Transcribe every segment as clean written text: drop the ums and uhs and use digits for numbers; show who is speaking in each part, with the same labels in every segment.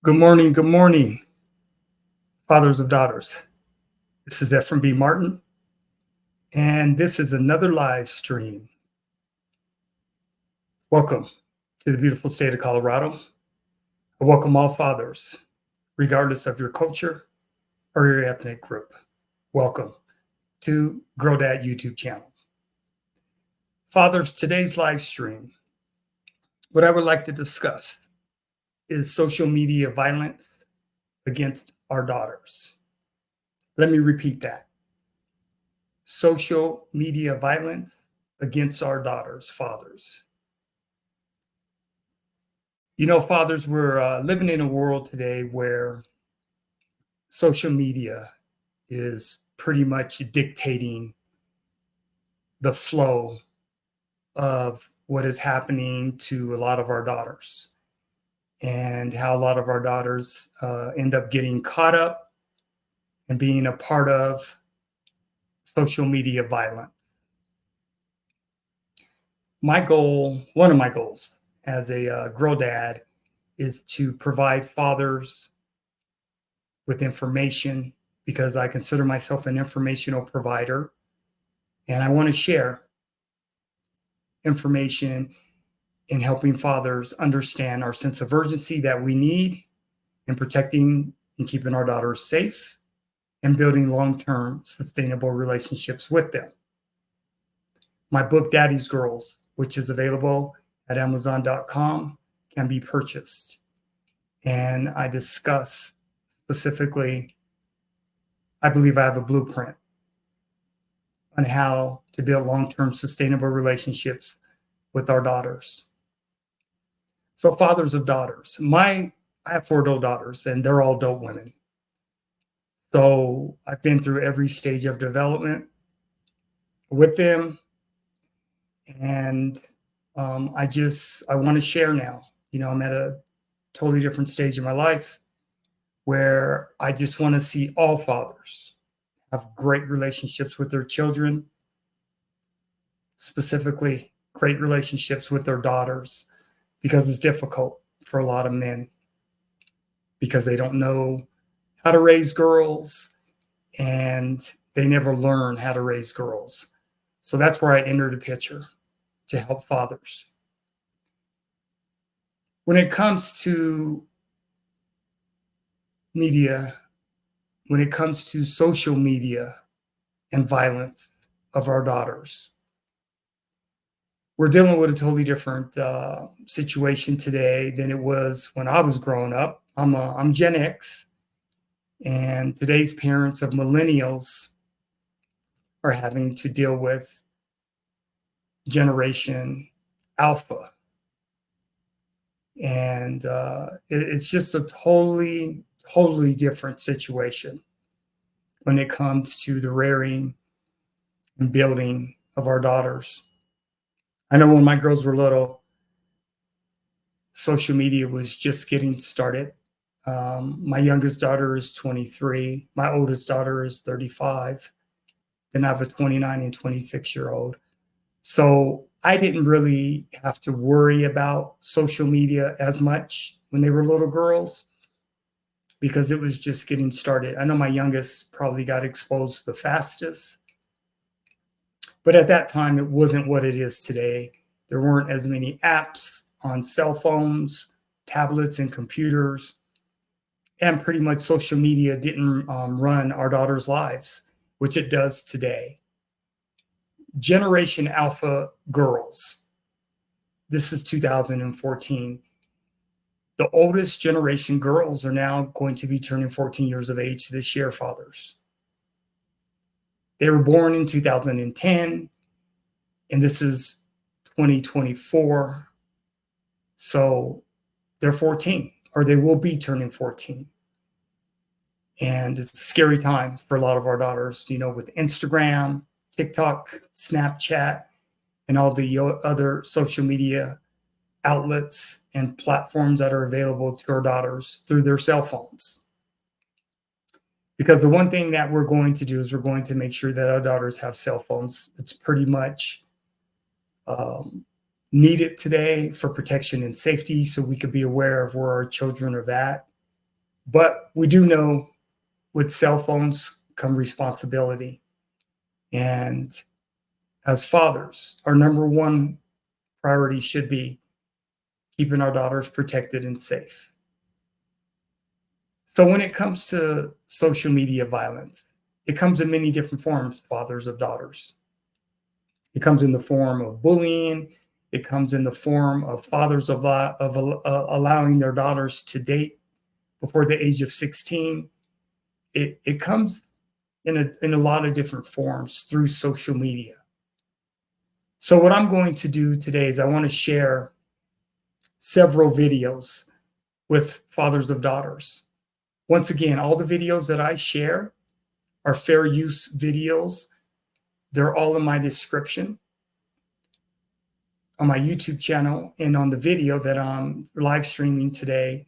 Speaker 1: Good morning, fathers of daughters. This is Ephraim B. Martin, and this is another live stream. Welcome to the beautiful state of Colorado. I welcome all fathers, regardless of your culture or your ethnic group. Welcome to Grow Dad YouTube channel. Fathers, today's live stream, what I would like to discuss is social media violence against our daughters. Let me repeat that. Social media violence against our daughters, fathers. You know, fathers, we're living in a world today where social media is pretty much dictating the flow of what is happening to a lot of our daughters and how a lot of our daughters end up getting caught up and being a part of social media violence. My goal, one of my goals as a Grow Dad, is to provide fathers with information because I consider myself an informational provider. And I want to share information in helping fathers understand our sense of urgency that we need in protecting and keeping our daughters safe and building long-term sustainable relationships with them. My book, Daddy's Girls, which is available at Amazon.com, can be purchased. And I discuss specifically, I believe I have a blueprint on how to build long-term sustainable relationships with our daughters. So fathers of daughters, I have 4 adult daughters and they're all adult women. So I've been through every stage of development with them. And I want to share now. You know, I'm at a totally different stage in my life where I just want to see all fathers have great relationships with their children, specifically great relationships with their daughters, because it's difficult for a lot of men because they don't know how to raise girls and they never learn how to raise girls. So that's where I enter the picture to help fathers. When it comes to media, when it comes to social media and violence of our daughters, we're dealing with a totally different situation today than it was when I was growing up. I'm Gen X, and today's parents of millennials are having to deal with Generation Alpha. And it's just a totally different situation when it comes to the rearing and building of our daughters. I know when my girls were little, social media was just getting started. My youngest daughter is 23. My oldest daughter is 35. And I have a 29 and 26-year-old. So I didn't really have to worry about social media as much when they were little girls because it was just getting started. I know my youngest probably got exposed the fastest, but at that time, it wasn't what it is today. There weren't as many apps on cell phones, tablets, and computers, and pretty much social media didn't run our daughters' lives, which it does today. Generation Alpha girls. This is 2014. The oldest generation girls are now going to be turning 14 years of age this year, fathers. They were born in 2010, and this is 2024. So they're 14, or they will be turning 14. And it's a scary time for a lot of our daughters, you know, with Instagram, TikTok, Snapchat, and all the other social media outlets and platforms that are available to our daughters through their cell phones. Because the one thing that we're going to do is we're going to make sure that our daughters have cell phones. It's pretty much needed today for protection and safety so we could be aware of where our children are at. But we do know with cell phones come responsibility. And as fathers, our number one priority should be keeping our daughters protected and safe. So when it comes to social media violence, it comes in many different forms, fathers of daughters. It comes in the form of bullying. It comes in the form of fathers allowing their daughters to date before the age of 16. It comes in a lot of different forms through social media. So what I'm going to do today is I want to share several videos with fathers of daughters. Once again, all the videos that I share are fair use videos. They're all in my description on my YouTube channel and on the video that I'm live streaming today.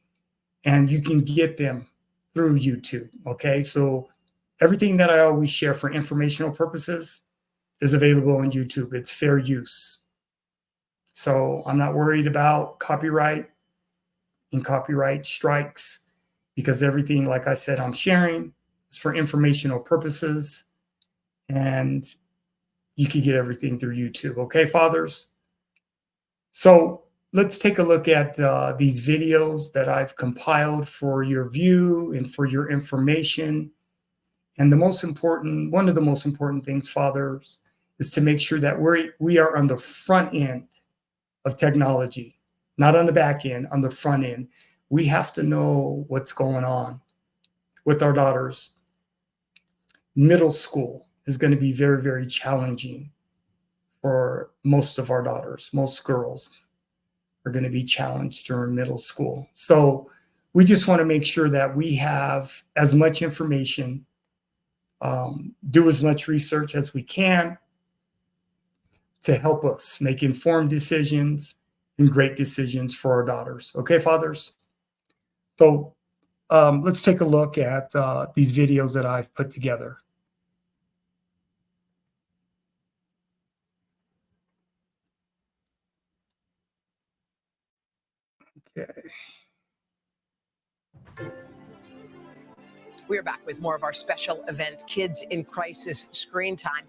Speaker 1: And you can get them through YouTube, okay? So everything that I always share for informational purposes is available on YouTube. It's fair use. So I'm not worried about copyright and copyright strikes because everything, like I said, I'm sharing is for informational purposes, and you can get everything through YouTube. Okay, fathers? So let's take a look at these videos that I've compiled for your view and for your information. And one of the most important things, fathers, is to make sure that we are on the front end of technology, not on the back end, on the front end. We have to know what's going on with our daughters. Middle school is going to be very, very challenging for most of our daughters. Most girls are going to be challenged during middle school. So we just want to make sure that we have as much information, do as much research as we can to help us make informed decisions and great decisions for our daughters. Okay, fathers? So let's take a look at these videos that I've put together. Okay.
Speaker 2: We're back with more of our special event, Kids in Crisis Screen Time.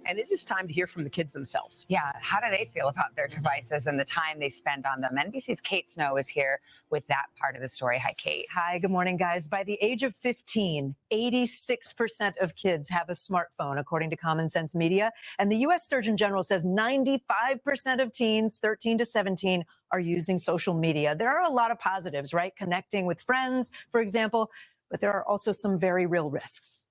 Speaker 2: And it is time to hear from the kids themselves.
Speaker 3: Yeah, how do they feel about their devices and the time they spend on them? NBC's Kate Snow is here with that part of the story. Hi, Kate.
Speaker 4: Hi, good morning, guys. By the age of 15, 86% of kids have a smartphone, according to Common Sense Media. And the U.S. Surgeon General says 95% of teens, 13 to 17, are using social media. There are a lot of positives, right? Connecting with friends, for example, but there are also some very real risks.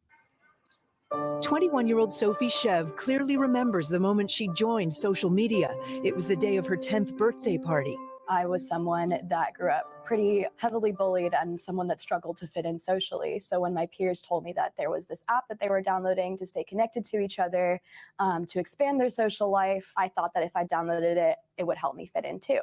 Speaker 4: 21-year-old Sophie Chev clearly remembers the moment she joined social media. It was the day of her 10th birthday party.
Speaker 5: I was someone that grew up pretty heavily bullied and someone that struggled to fit in socially. So when my peers told me that there was this app that they were downloading to stay connected to each other, to expand their social life, I thought that if I downloaded it, it would help me fit in too.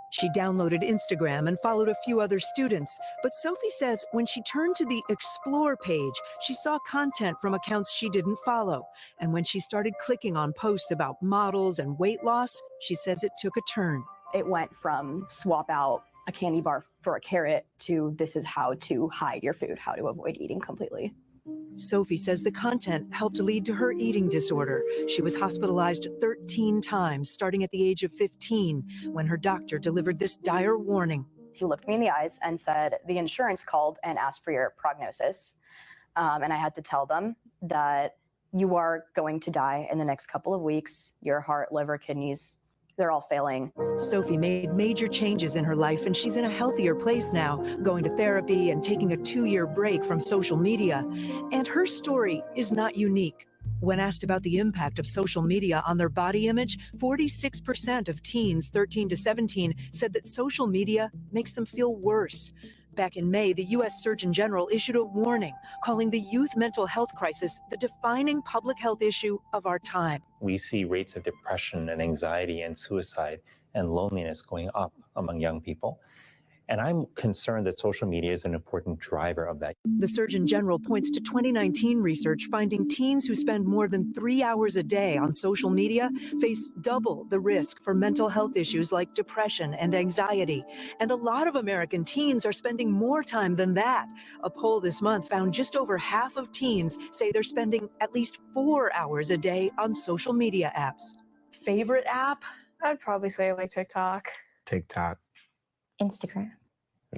Speaker 4: She downloaded Instagram and followed a few other students. But Sophie says when she turned to the Explore page, she saw content from accounts she didn't follow. And when she started clicking on posts about models and weight loss, she says it took a turn.
Speaker 5: It went from swap out a candy bar for a carrot to this is how to hide your food, how to avoid eating completely.
Speaker 4: Sophie says the content helped lead to her eating disorder. She was hospitalized 13 times, starting at the age of 15, when her doctor delivered this dire warning.
Speaker 5: He looked me in the eyes and said, the insurance called and asked for your prognosis. And I had to tell them that you are going to die in the next couple of weeks. Your heart, liver, kidneys, they're all failing.
Speaker 4: Sophie made major changes in her life, and she's in a healthier place now, going to therapy and taking a 2-year break from social media. And her story is not unique. When asked about the impact of social media on their body image, 46% of teens 13 to 17 said that social media makes them feel worse. Back in May, the U.S. Surgeon General issued a warning, calling the youth mental health crisis the defining public health issue of our time.
Speaker 6: We see rates of depression and anxiety and suicide and loneliness going up among young people. And I'm concerned that social media is an important driver of that.
Speaker 4: The Surgeon General points to 2019 research finding teens who spend more than 3 hours a day on social media face double the risk for mental health issues like depression and anxiety. And a lot of American teens are spending more time than that. A poll this month found just over half of teens say they're spending at least 4 hours a day on social media apps.
Speaker 7: Favorite app?
Speaker 8: I'd probably say like TikTok.
Speaker 9: TikTok.
Speaker 10: Instagram.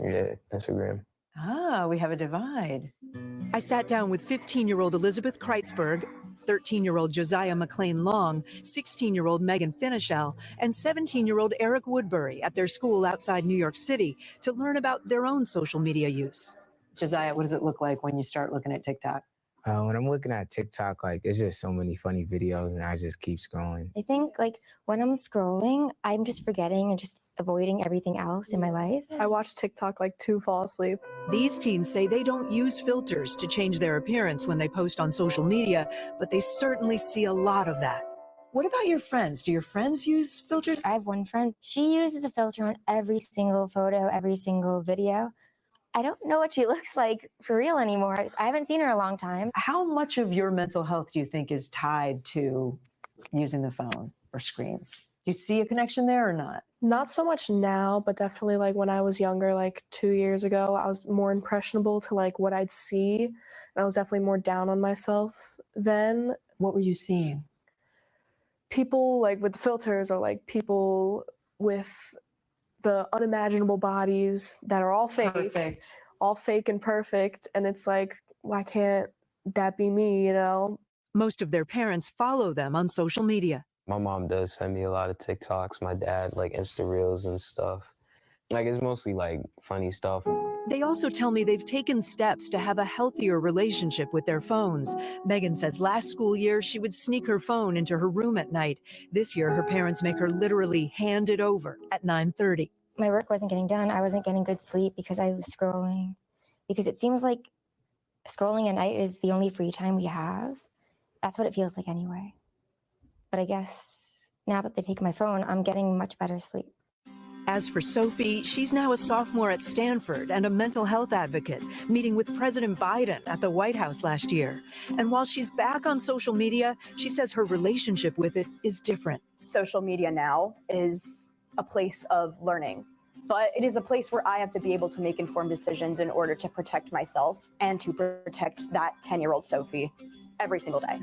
Speaker 9: Yeah, Instagram.
Speaker 7: Ah, we have a divide.
Speaker 4: I sat down with 15-year-old Elizabeth Kreitzberg, 13-year-old Josiah McLean Long, 16-year-old Megan Finichel, and 17-year-old Eric Woodbury at their school outside New York City to learn about their own social media use.
Speaker 7: Josiah, what does it look like when you start looking at TikTok?
Speaker 9: When I'm looking at TikTok, like, it's just so many funny videos and I just keep scrolling.
Speaker 10: I think like when I'm scrolling, I'm just forgetting and just avoiding everything else in my life.
Speaker 8: I watch TikTok like to fall asleep.
Speaker 4: These teens say they don't use filters to change their appearance when they post on social media, but they certainly see a lot of that.
Speaker 7: What about your friends? Do your friends use filters?
Speaker 10: I have one friend. She uses a filter on every single photo, every single video. I don't know what she looks like for real anymore. I haven't seen her in a long time.
Speaker 7: How much of your mental health do you think is tied to using the phone or screens? Do you see a connection there or not?
Speaker 8: Not so much now, but definitely like when I was younger, like 2 years ago, I was more impressionable to like what I'd see. And I was definitely more down on myself then.
Speaker 7: What were you seeing?
Speaker 8: People like with filters or like people with the unimaginable bodies that are all fake.
Speaker 7: Perfect.
Speaker 8: All fake and perfect. And it's like, why can't that be me, you know?
Speaker 4: Most of their parents follow them on social media.
Speaker 9: My mom does send me a lot of TikToks. My dad, like, Insta Reels and stuff. Like, it's mostly like funny stuff.
Speaker 4: They also tell me they've taken steps to have a healthier relationship with their phones. Megan says last school year, she would sneak her phone into her room at night. This year, her parents make her literally hand it over at 9:30.
Speaker 10: My work wasn't getting done. I wasn't getting good sleep because I was scrolling. Because it seems like scrolling at night is the only free time we have. That's what it feels like anyway. But I guess now that they take my phone, I'm getting much better sleep.
Speaker 4: As for Sophie, she's now a sophomore at Stanford and a mental health advocate, meeting with President Biden at the White House last year. And while she's back on social media, she says her relationship with it is different.
Speaker 5: Social media now is a place of learning, but it is a place where I have to be able to make informed decisions in order to protect myself and to protect that 10-year-old Sophie every single day.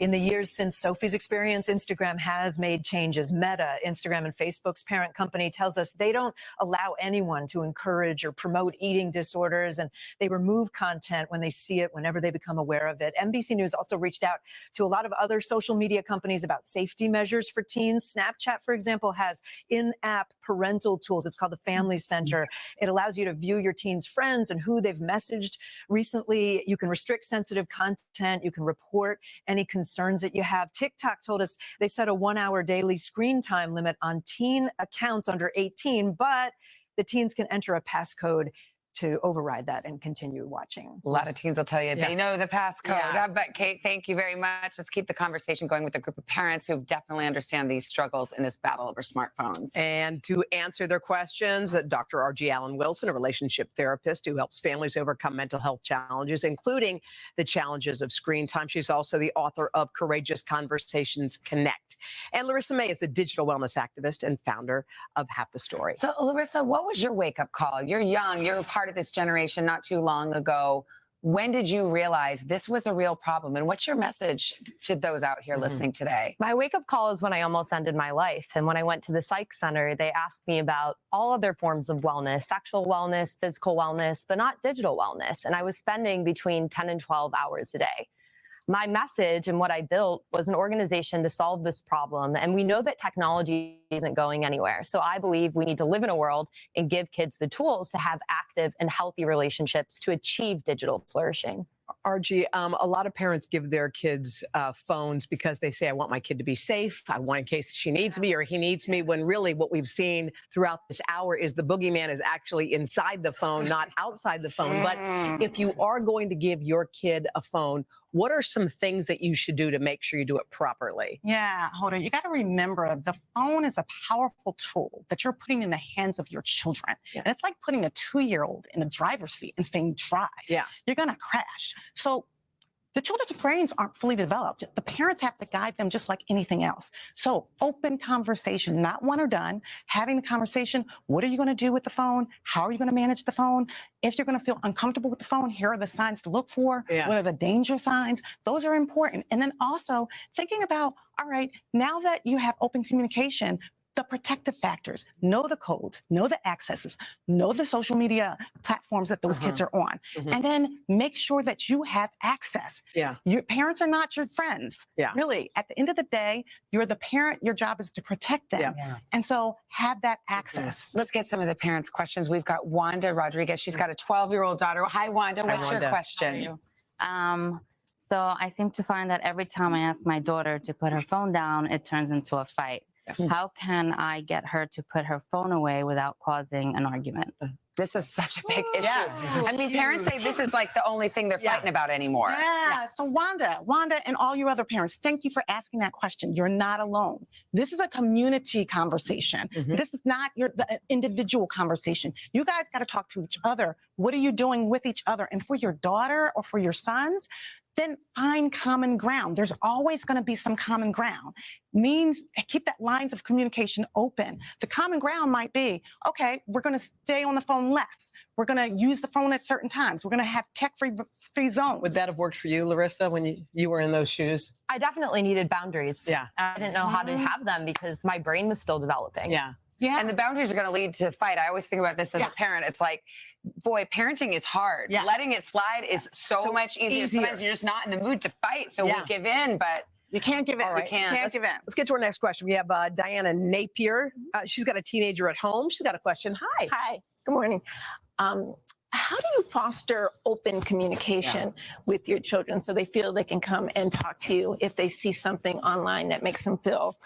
Speaker 4: In the years since Sophie's experience, Instagram has made changes. Meta, Instagram and Facebook's parent company, tells us they don't allow anyone to encourage or promote eating disorders, and they remove content when they see it, whenever they become aware of it. NBC News also reached out to a lot of other social media companies about safety measures for teens. Snapchat, for example, has in-app parental tools. It's called the Family Center. It allows you to view your teens' friends and who they've messaged recently. You can restrict sensitive content. You can report any concerns that you have. TikTok told us they set a 1-hour daily screen time limit on teen accounts under 18, but the teens can enter a passcode to override that and continue watching.
Speaker 3: A lot of teens will tell you they know the passcode.
Speaker 2: Yeah.
Speaker 3: But Kate, thank you very much. Let's keep the conversation going with a group of parents who definitely understand these struggles in this battle over smartphones.
Speaker 2: And to answer their questions, Dr. R.G. Allen Wilson, a relationship therapist who helps families overcome mental health challenges, including the challenges of screen time. She's also the author of Courageous Conversations Connect. And Larissa May is a digital wellness activist and founder of Half the Story.
Speaker 3: So, Larissa, what was your wake-up call? You're young. You're a part of this generation not too long ago. When did you realize this was a real problem? And what's your message to those out here listening today?
Speaker 11: My wake-up call is when I almost ended my life. And when I went to the psych center, they asked me about all other forms of wellness, sexual wellness, physical wellness, but not digital wellness. And I was spending between 10 and 12 hours a day. My message and what I built was an organization to solve this problem. And we know that technology isn't going anywhere. So I believe we need to live in a world and give kids the tools to have active and healthy relationships to achieve digital flourishing.
Speaker 2: RG, a lot of parents give their kids phones because they say, I want my kid to be safe. I want in case she needs me or he needs me, when really what we've seen throughout this hour is the boogeyman is actually inside the phone, not outside the phone. But if you are going to give your kid a phone, what are some things that you should do to make sure you do it properly?
Speaker 12: Yeah, hold on. You got to remember the phone is a powerful tool that you're putting in the hands of your children.
Speaker 2: Yeah.
Speaker 12: And it's like putting a 2-year-old in the driver's seat and saying, drive.
Speaker 2: Yeah.
Speaker 12: You're going to crash. So the children's brains aren't fully developed. The parents have to guide them just like anything else. So open conversation, not one or done, having the conversation. What are you going to do with the phone? How are you going to manage the phone? If you're going to feel uncomfortable with the phone, here are the signs to look for.
Speaker 2: Yeah.
Speaker 12: What are the danger signs? Those are important. And then also thinking about, all right, now that you have open communication, the protective factors, know the codes, know the accesses, know the social media platforms that those kids are on, and then make sure that you have access.
Speaker 2: Yeah.
Speaker 12: Your parents are not your friends.
Speaker 2: Yeah.
Speaker 12: Really, at the end of the day, you're the parent. Your job is to protect them.
Speaker 3: Yeah.
Speaker 12: And so have that access.
Speaker 3: Let's get some of the parents' questions. We've got Wanda Rodriguez. She's got a 12-year-old daughter. Hi, Wanda. What's your
Speaker 2: Wanda.
Speaker 3: question?
Speaker 13: So I seem to find that every time I ask my daughter to put her phone down, it turns into a fight. How can I get her to put her phone away without causing an argument?
Speaker 3: This is such a big issue.
Speaker 12: Yeah.
Speaker 3: I mean, parents say this is like the only thing they're fighting about anymore.
Speaker 12: Yeah. So Wanda, and all your other parents, thank you for asking that question. You're not alone. This is a community conversation. This is not the individual conversation. You guys got to talk to each other. What are you doing with each other? And for your daughter or for your sons, then find common ground. There's always going to be some common ground. Means keep that lines of communication open. The common ground might be, okay, we're going to stay on the phone less. We're going to use the phone at certain times. We're going to have tech-free zones.
Speaker 2: Would that have worked for you, Larissa, when you were in those shoes?
Speaker 11: I definitely needed boundaries.
Speaker 2: Yeah.
Speaker 11: I didn't know how to have them because my brain was still developing.
Speaker 2: Yeah.
Speaker 12: Yeah.
Speaker 3: And the boundaries are going to lead to fight. I always think about this as a parent. It's like, boy, parenting is hard.
Speaker 12: Yeah.
Speaker 3: Letting it slide is so much easier. Sometimes you're just not in the mood to fight, so we give in, but
Speaker 12: You can't give in.
Speaker 2: All right.
Speaker 12: You can't give in.
Speaker 2: Let's get to our next question. We have Diana Napier. She's got a teenager at home. She's got a question. Hi.
Speaker 14: Hi. Good morning. How do you foster open communication with your children so they feel they can come and talk to you if they see something online that makes them feel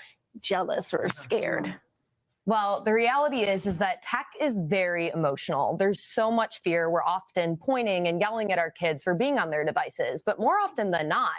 Speaker 14: jealous or scared?
Speaker 11: Well, the reality is that tech is very emotional. There's so much fear. We're often pointing and yelling at our kids for being on their devices, but more often than not,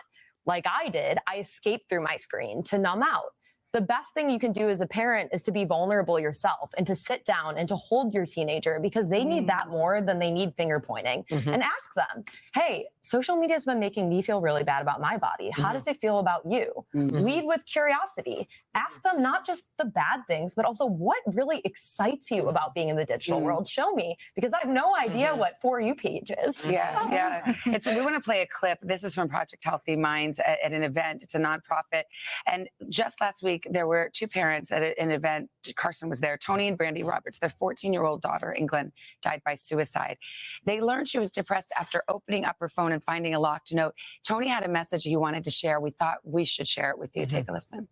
Speaker 11: like I did, I escaped through my screen to numb out. The best thing you can do as a parent is to be vulnerable yourself and to sit down and to hold your teenager because they need that more than they need finger pointing. And ask them, hey, social media has been making me feel really bad about my body. How does it feel about you? Lead with curiosity. Ask them not just the bad things, but also what really excites you about being in the digital world. Show me, because I have no idea what For You page is.
Speaker 3: Yeah. We want to play a clip. This is from Project Healthy Minds at an event. It's a nonprofit. And just last week, there were two parents at an event. Carson was there, Tony and Brandy Roberts. Their 14-year-old daughter, England, died by suicide. They learned she was depressed after opening up her phone and finding a locked note. Tony had a message he wanted to share. We thought we should share it with you. Take a listen.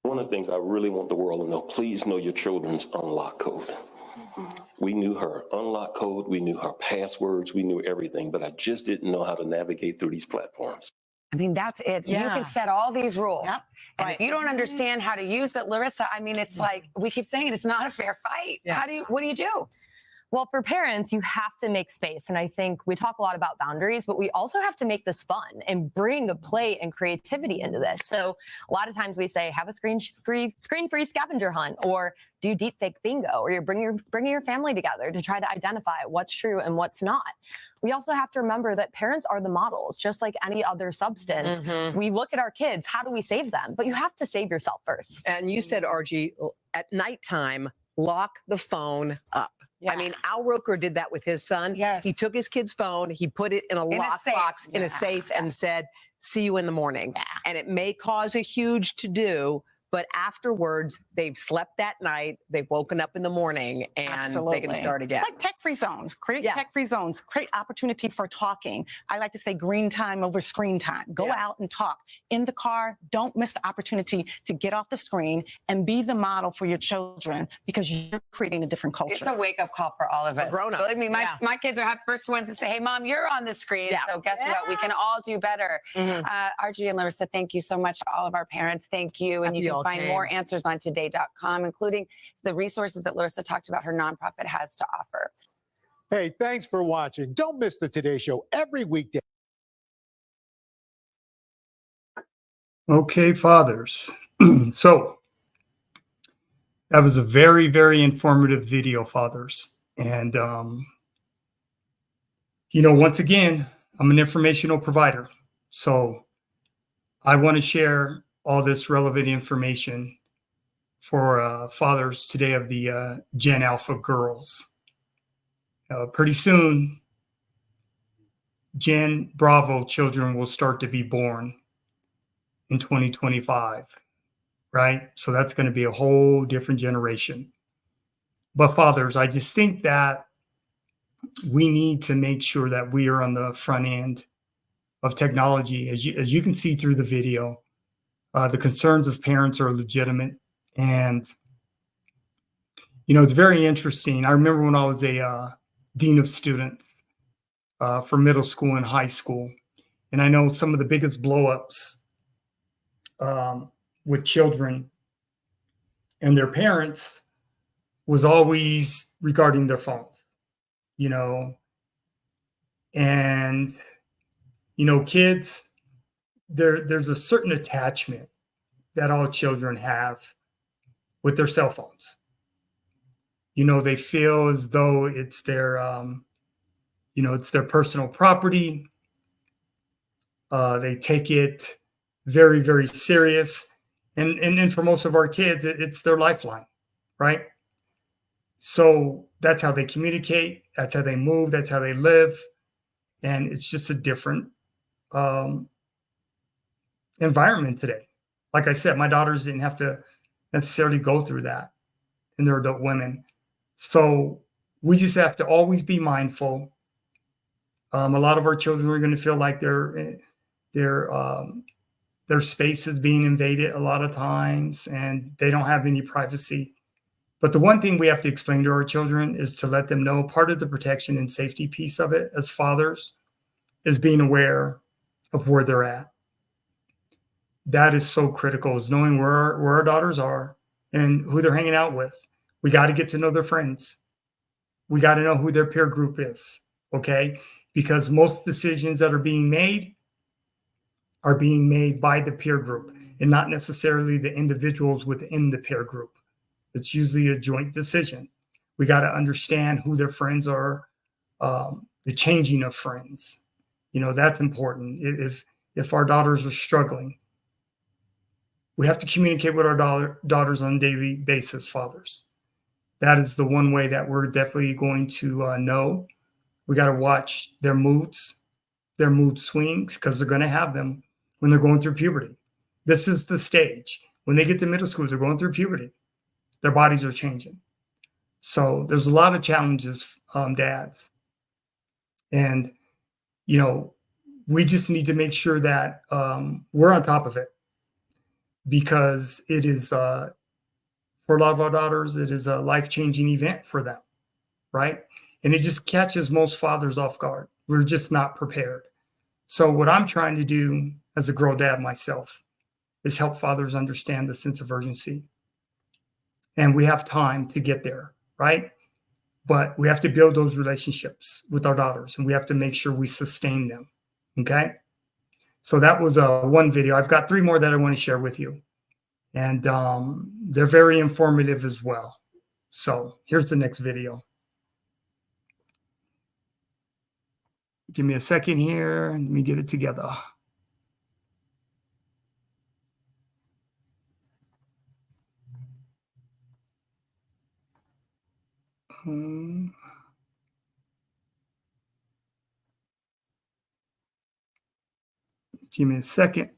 Speaker 15: One of the things I really want the world to know, please know your children's unlock code. We knew her unlock code, we knew her passwords, we knew everything, but I just didn't know how to navigate through these platforms.
Speaker 3: I mean, that's it. You can set all these rules. And if you don't understand how to use it, Larissa, I mean, it's like, we keep saying it, it's not a fair fight. What do you do?
Speaker 11: Well, for parents, you have to make space. And I think we talk a lot about boundaries, but we also have to make this fun and bring a play and creativity into this. So a lot of times we say, have a screen-free scavenger hunt, or do deep fake bingo, or you're bringing your family together to try to identify what's true and what's not. We also have to remember that parents are the models, just like any other substance. We look at our kids, how do we save them? But you have to save yourself first.
Speaker 2: And you said, RG, at nighttime, lock the phone up. I mean, Al Roker did that with his son. He took his kid's phone, he put it in a lockbox in a safe and said, see you in the morning. And it may cause a huge to-do, but afterwards, they've slept that night, they've woken up in the morning, and they can start again.
Speaker 12: It's like tech-free zones. Create tech-free zones. Create opportunity for talking. I like to say green time over screen time. Go out and talk. In the car, don't miss the opportunity to get off the screen and be the model for your children, because you're creating a different culture.
Speaker 3: It's a wake-up call for all of us.
Speaker 12: Grown-ups.
Speaker 3: Believe me, my kids are the first ones to say, hey, Mom, you're on the screen. So guess what? We can all do better. RG and Larissa, thank you so much to all of our parents. Thank you. And you can find more answers on today.com, including the resources that Larissa talked about her nonprofit has to offer.
Speaker 16: Hey, thanks for watching. Don't miss the Today Show every weekday.
Speaker 1: Okay, fathers. So that was a very, very informative video, fathers. And, once again, I'm an informational provider. So I want to share all this relevant information for fathers today of the Gen Alpha girls. Pretty soon, Gen Bravo children will start to be born in 2025, right? So that's going to be a whole different generation. But fathers, I just think that we need to make sure that we are on the front end of technology. As you can see through the video, the concerns of parents are legitimate. And, it's very interesting. I remember when I was a dean of students for middle school and high school, and I know some of the biggest blowups with children and their parents was always regarding their phones, you know, and, kids, there's a certain attachment that all children have with their cell phones. They feel as though it's it's their personal property. They take it very, very serious. And for most of our kids, it's their lifeline, right? So that's how they communicate. That's how they move. That's how they live. And it's just a different environment today. Like I said, my daughters didn't have to necessarily go through that, and they're adult women. So we just have to always be mindful. A lot of our children are going to feel like their space is being invaded a lot of times, and they don't have any privacy. But the one thing we have to explain to our children is to let them know part of the protection and safety piece of it as fathers is being aware of where they're at. That is so critical, is knowing where our daughters are and who they're hanging out with. We got to get to know their friends. We got to know who their peer group is, okay? Because most decisions that are being made by the peer group and not necessarily the individuals within the peer group. It's usually a joint decision. We got to understand who their friends are, the changing of friends. That's important. If our daughters are struggling, we have to communicate with our daughters on a daily basis, fathers. That is the one way that we're definitely going to know. We got to watch their moods, their mood swings, because they're going to have them when they're going through puberty. This is the stage. When they get to middle school, they're going through puberty. Their bodies are changing. So there's a lot of challenges, dads. And, we just need to make sure that we're on top of it, because it is, for a lot of our daughters, it is a life-changing event for them, right? And it just catches most fathers off guard. We're just not prepared. So what I'm trying to do as a girl dad myself is help fathers understand the sense of urgency. And we have time to get there, right? But we have to build those relationships with our daughters, and we have to make sure we sustain them, okay? So that was one video. I've got 3 more that I want to share with you. And they're very informative as well. So here's the next video. Give me a second here. Let me get it together. Give me a second.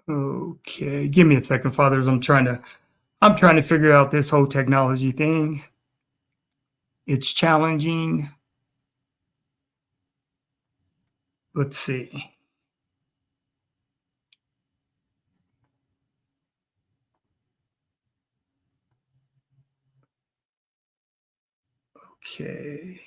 Speaker 1: Okay, give me a second, fathers. I'm trying to figure out this whole technology thing. It's challenging. Let's see. Okay.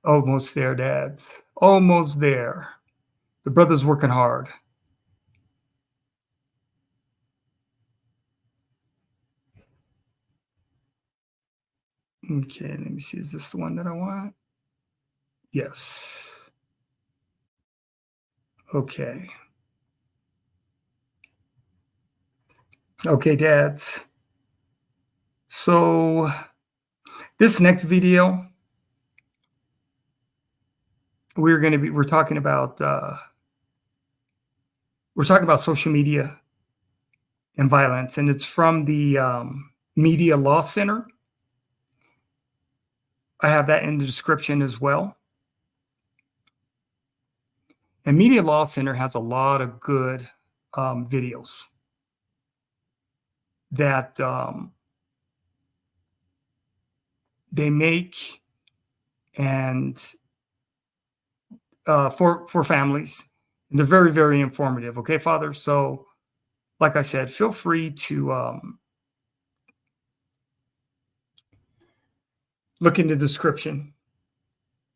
Speaker 1: Almost there, dads. Almost there. The brother's working hard. Okay, let me see. Is this the one that I want? Yes. Okay. Okay, dads. So this next video, we're talking about social media and violence, and it's from the Media Law Center. I have that in the description as well. And Media Law Center has a lot of good videos that they make, and for families. And they're very, very informative. Okay, Father. So, like I said, feel free to look in the description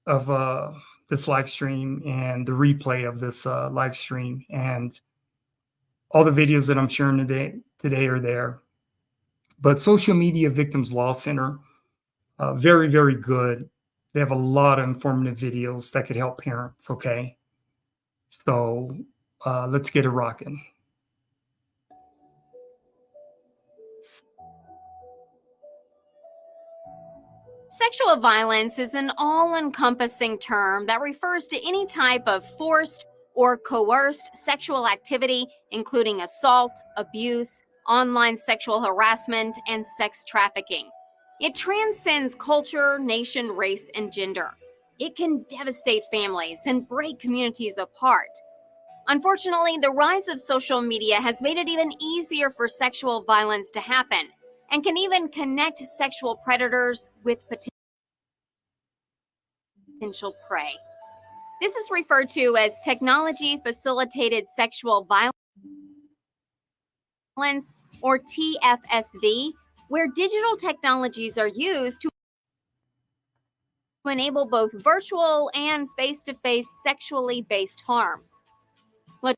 Speaker 1: of this live stream and the replay of this live stream, and all the videos that I'm sharing today are there. But Social Media Victims Law Center, very, very good. They have a lot of informative videos that could help parents. Okay, so let's get it rocking.
Speaker 16: Sexual violence is an all-encompassing term that refers to any type of forced or coerced sexual activity, including assault, abuse, online sexual harassment, and sex trafficking. It transcends culture, nation, race, and gender. It can devastate families and break communities apart. Unfortunately, the rise of social media has made it even easier for sexual violence to happen, and can even connect sexual predators with potential prey. This is referred to as technology-facilitated sexual violence, or TFSV, where digital technologies are used to enable both virtual and face-to-face sexually based harms. La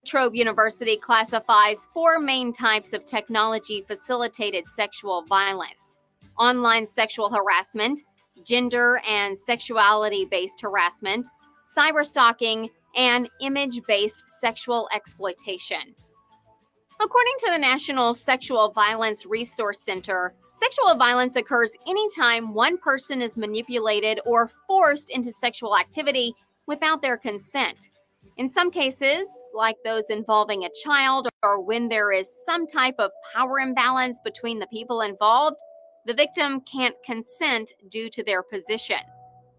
Speaker 16: Trobe University classifies 4 main types of technology-facilitated sexual violence: online sexual harassment, gender and sexuality-based harassment, cyberstalking, and image-based sexual exploitation. According to the National Sexual Violence Resource Center, sexual violence occurs anytime one person is manipulated or forced into sexual activity without their consent. In some cases, like those involving a child, or when there is some type of power imbalance between the people involved, the victim can't consent due to their position.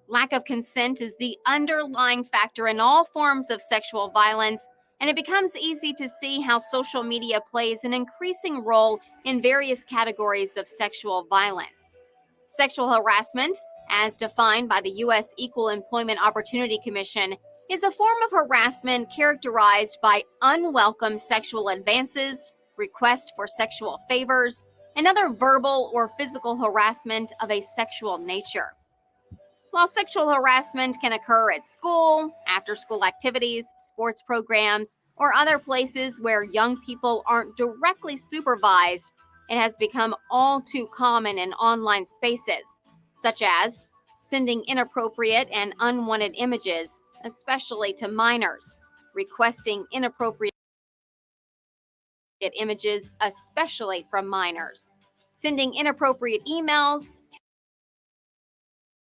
Speaker 16: Lack of consent is the underlying factor in all forms of sexual violence, and it becomes easy to see how social media plays an increasing role in various categories of sexual violence. Sexual harassment, as defined by the U.S. Equal Employment Opportunity Commission, is a form of harassment characterized by unwelcome sexual advances, requests for sexual favors, and other verbal or physical harassment of a sexual nature. While sexual harassment can occur at school, after-school activities, sports programs, or other places where young people aren't directly supervised, it has become all too common in online spaces, such as sending inappropriate and unwanted images, especially to minors, requesting inappropriate images, especially from minors, sending inappropriate emails,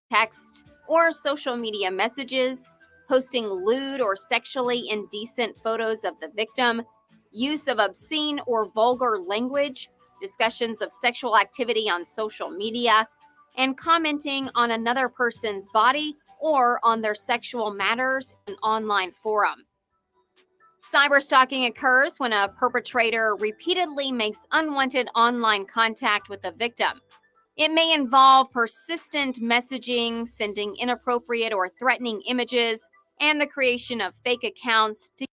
Speaker 16: text, or social media messages, posting lewd or sexually indecent photos of the victim, use of obscene or vulgar language, discussions of sexual activity on social media, and commenting on another person's body or on their sexual matters in an online forum. Cyberstalking occurs when a perpetrator repeatedly makes unwanted online contact with a victim. It may involve persistent messaging, sending inappropriate or threatening images, and the creation of fake accounts to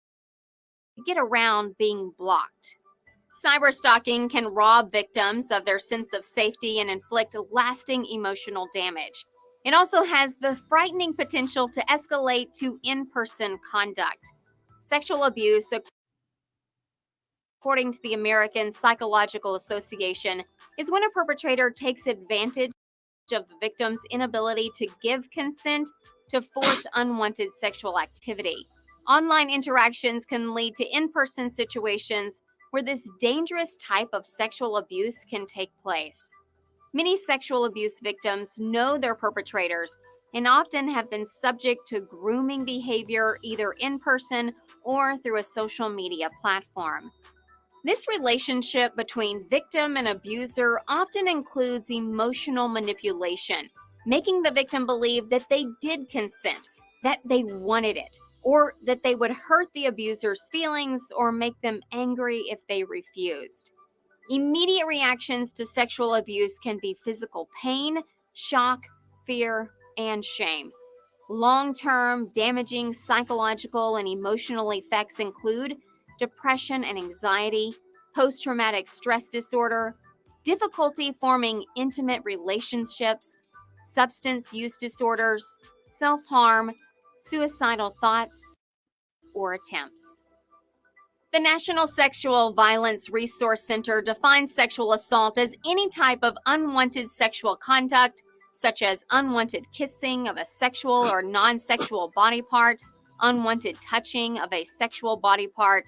Speaker 16: get around being blocked. Cyberstalking can rob victims of their sense of safety and inflict lasting emotional damage. It also has the frightening potential to escalate to in-person conduct. Sexual abuse, according to the American Psychological Association, is when a perpetrator takes advantage of the victim's inability to give consent to force unwanted sexual activity. Online interactions can lead to in-person situations where this dangerous type of sexual abuse can take place. Many sexual abuse victims know their perpetrators and often have been subject to grooming behavior either in person or through a social media platform. This relationship between victim and abuser often includes emotional manipulation, making the victim believe that they did consent, that they wanted it, or that they would hurt the abuser's feelings or make them angry if they refused. Immediate reactions to sexual abuse can be physical pain, shock, fear, and shame. Long-term damaging psychological and emotional effects include depression and anxiety, post-traumatic stress disorder, difficulty forming intimate relationships, substance use disorders, self-harm, suicidal thoughts, or attempts. The National Sexual Violence Resource Center defines sexual assault as any type of unwanted sexual conduct, such as unwanted kissing of a sexual or non-sexual body part, unwanted touching of a sexual body part,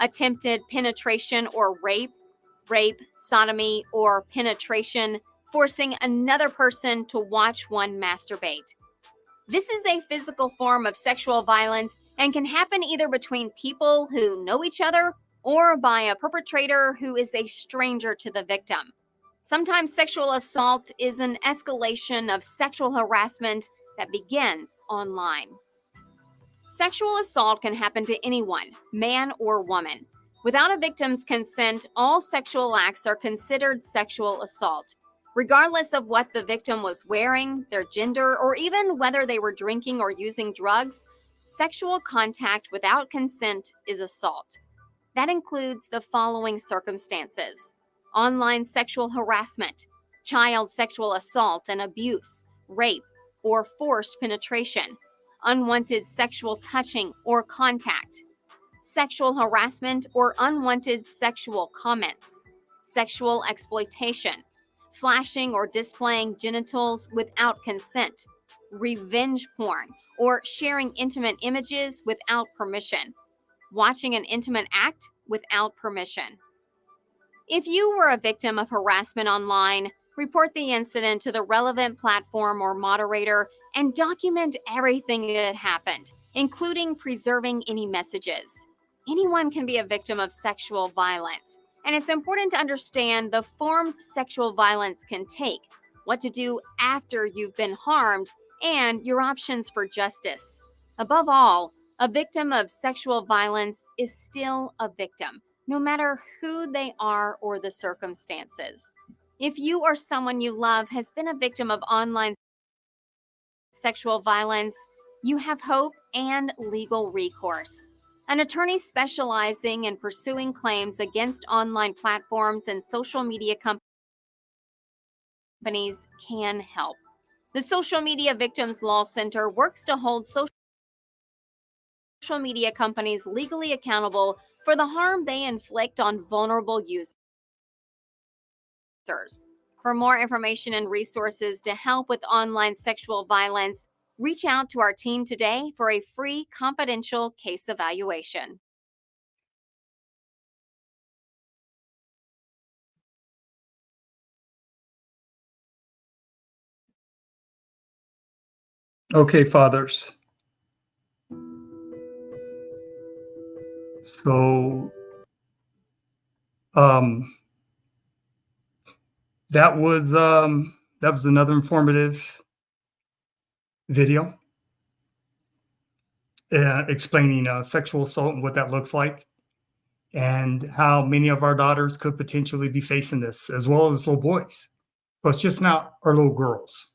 Speaker 16: attempted penetration or rape, sodomy, or penetration, forcing another person to watch one masturbate. This is a physical form of sexual violence and can happen either between people who know each other or by a perpetrator who is a stranger to the victim. Sometimes sexual assault is an escalation of sexual harassment that begins online. Sexual assault can happen to anyone, man or woman. Without a victim's consent, all sexual acts are considered sexual assault. Regardless of what the victim was wearing, their gender, or even whether they were drinking or using drugs, sexual contact without consent is assault. That includes the following circumstances: online sexual harassment, child sexual assault and abuse, rape, or forced penetration, unwanted sexual touching or contact, sexual harassment or unwanted sexual comments, sexual exploitation, flashing or displaying genitals without consent, revenge porn, or sharing intimate images without permission, watching an intimate act without permission. If you were a victim of harassment online, report the incident to the relevant platform or moderator and document everything that happened, including preserving any messages. Anyone can be a victim of sexual violence, and it's important to understand the forms sexual violence can take, what to do after you've been harmed, and your options for justice. Above all, a victim of sexual violence is still a victim, no matter who they are or the circumstances. If you or someone you love has been a victim of online sexual violence, you have hope and legal recourse. An attorney specializing in pursuing claims against online platforms and social media companies can help. The Social Media Victims Law Center works to hold social media companies legally accountable for the harm they inflict on vulnerable users. For more information and resources to help with online sexual violence, reach out to our team today for a free confidential case evaluation.
Speaker 1: Okay, fathers. So that was another informative video. explaining sexual assault and what that looks like, and how many of our daughters could potentially be facing this, as well as little boys. So it's just not our little girls,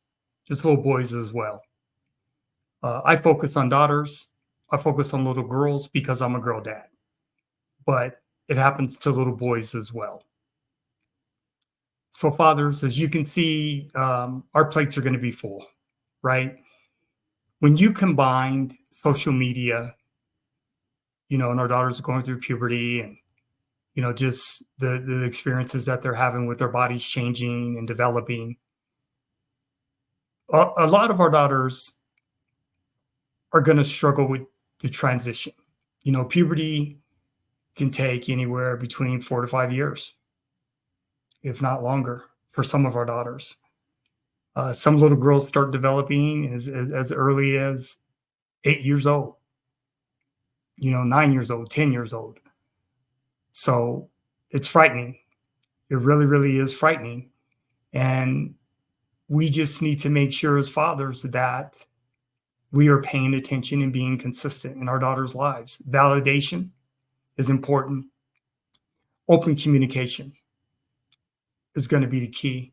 Speaker 1: just little boys as well. I focus on daughters. I focus on little girls because I'm a girl dad, but it happens to little boys as well. So fathers, as you can see, our plates are going to be full, right? When you combined social media, and our daughters are going through puberty, and just the experiences that they're having with their bodies changing and developing. A lot of our daughters are going to struggle with the transition. Puberty can take anywhere between 4 to 5 years, if not longer, for some of our daughters. Some little girls start developing as early as 8 years old, 9 years old, 10 years old. So it's frightening. It really, really is frightening. And we just need to make sure as fathers that we are paying attention and being consistent in our daughters' lives. Validation is important. Open communication is going to be the key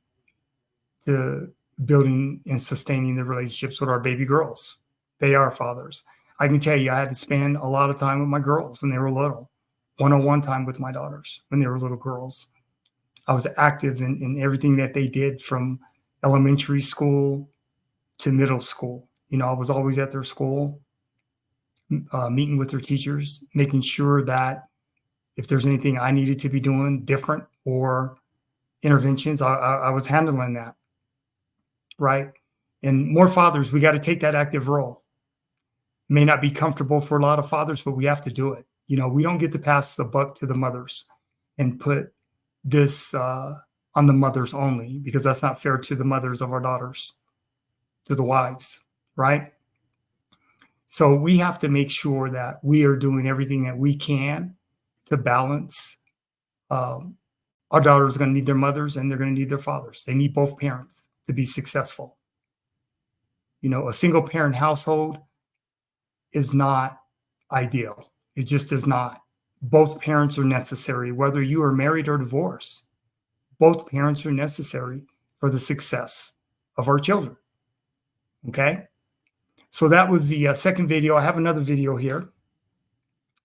Speaker 1: to building and sustaining the relationships with our baby girls. They are fathers. I can tell you, I had to spend a lot of time with my girls when they were little, one-on-one time with my daughters when they were little girls. I was active in everything that they did from elementary school to middle school. I was always at their school, meeting with their teachers, making sure that if there's anything I needed to be doing different or interventions, I was handling that, right? And more fathers, we got to take that active role. May not be comfortable for a lot of fathers, but we have to do it. We don't get to pass the buck to the mothers and put this on the mothers only, because that's not fair to the mothers of our daughters, to the wives, right? So we have to make sure that we are doing everything that we can to balance. Our daughters are going to need their mothers and they're going to need their fathers. They need both parents to be successful. A single parent household is not ideal. It just is not. Both parents are necessary, whether you are married or divorced. Both parents are necessary for the success of our children. Okay? So that was the second video. I have another video here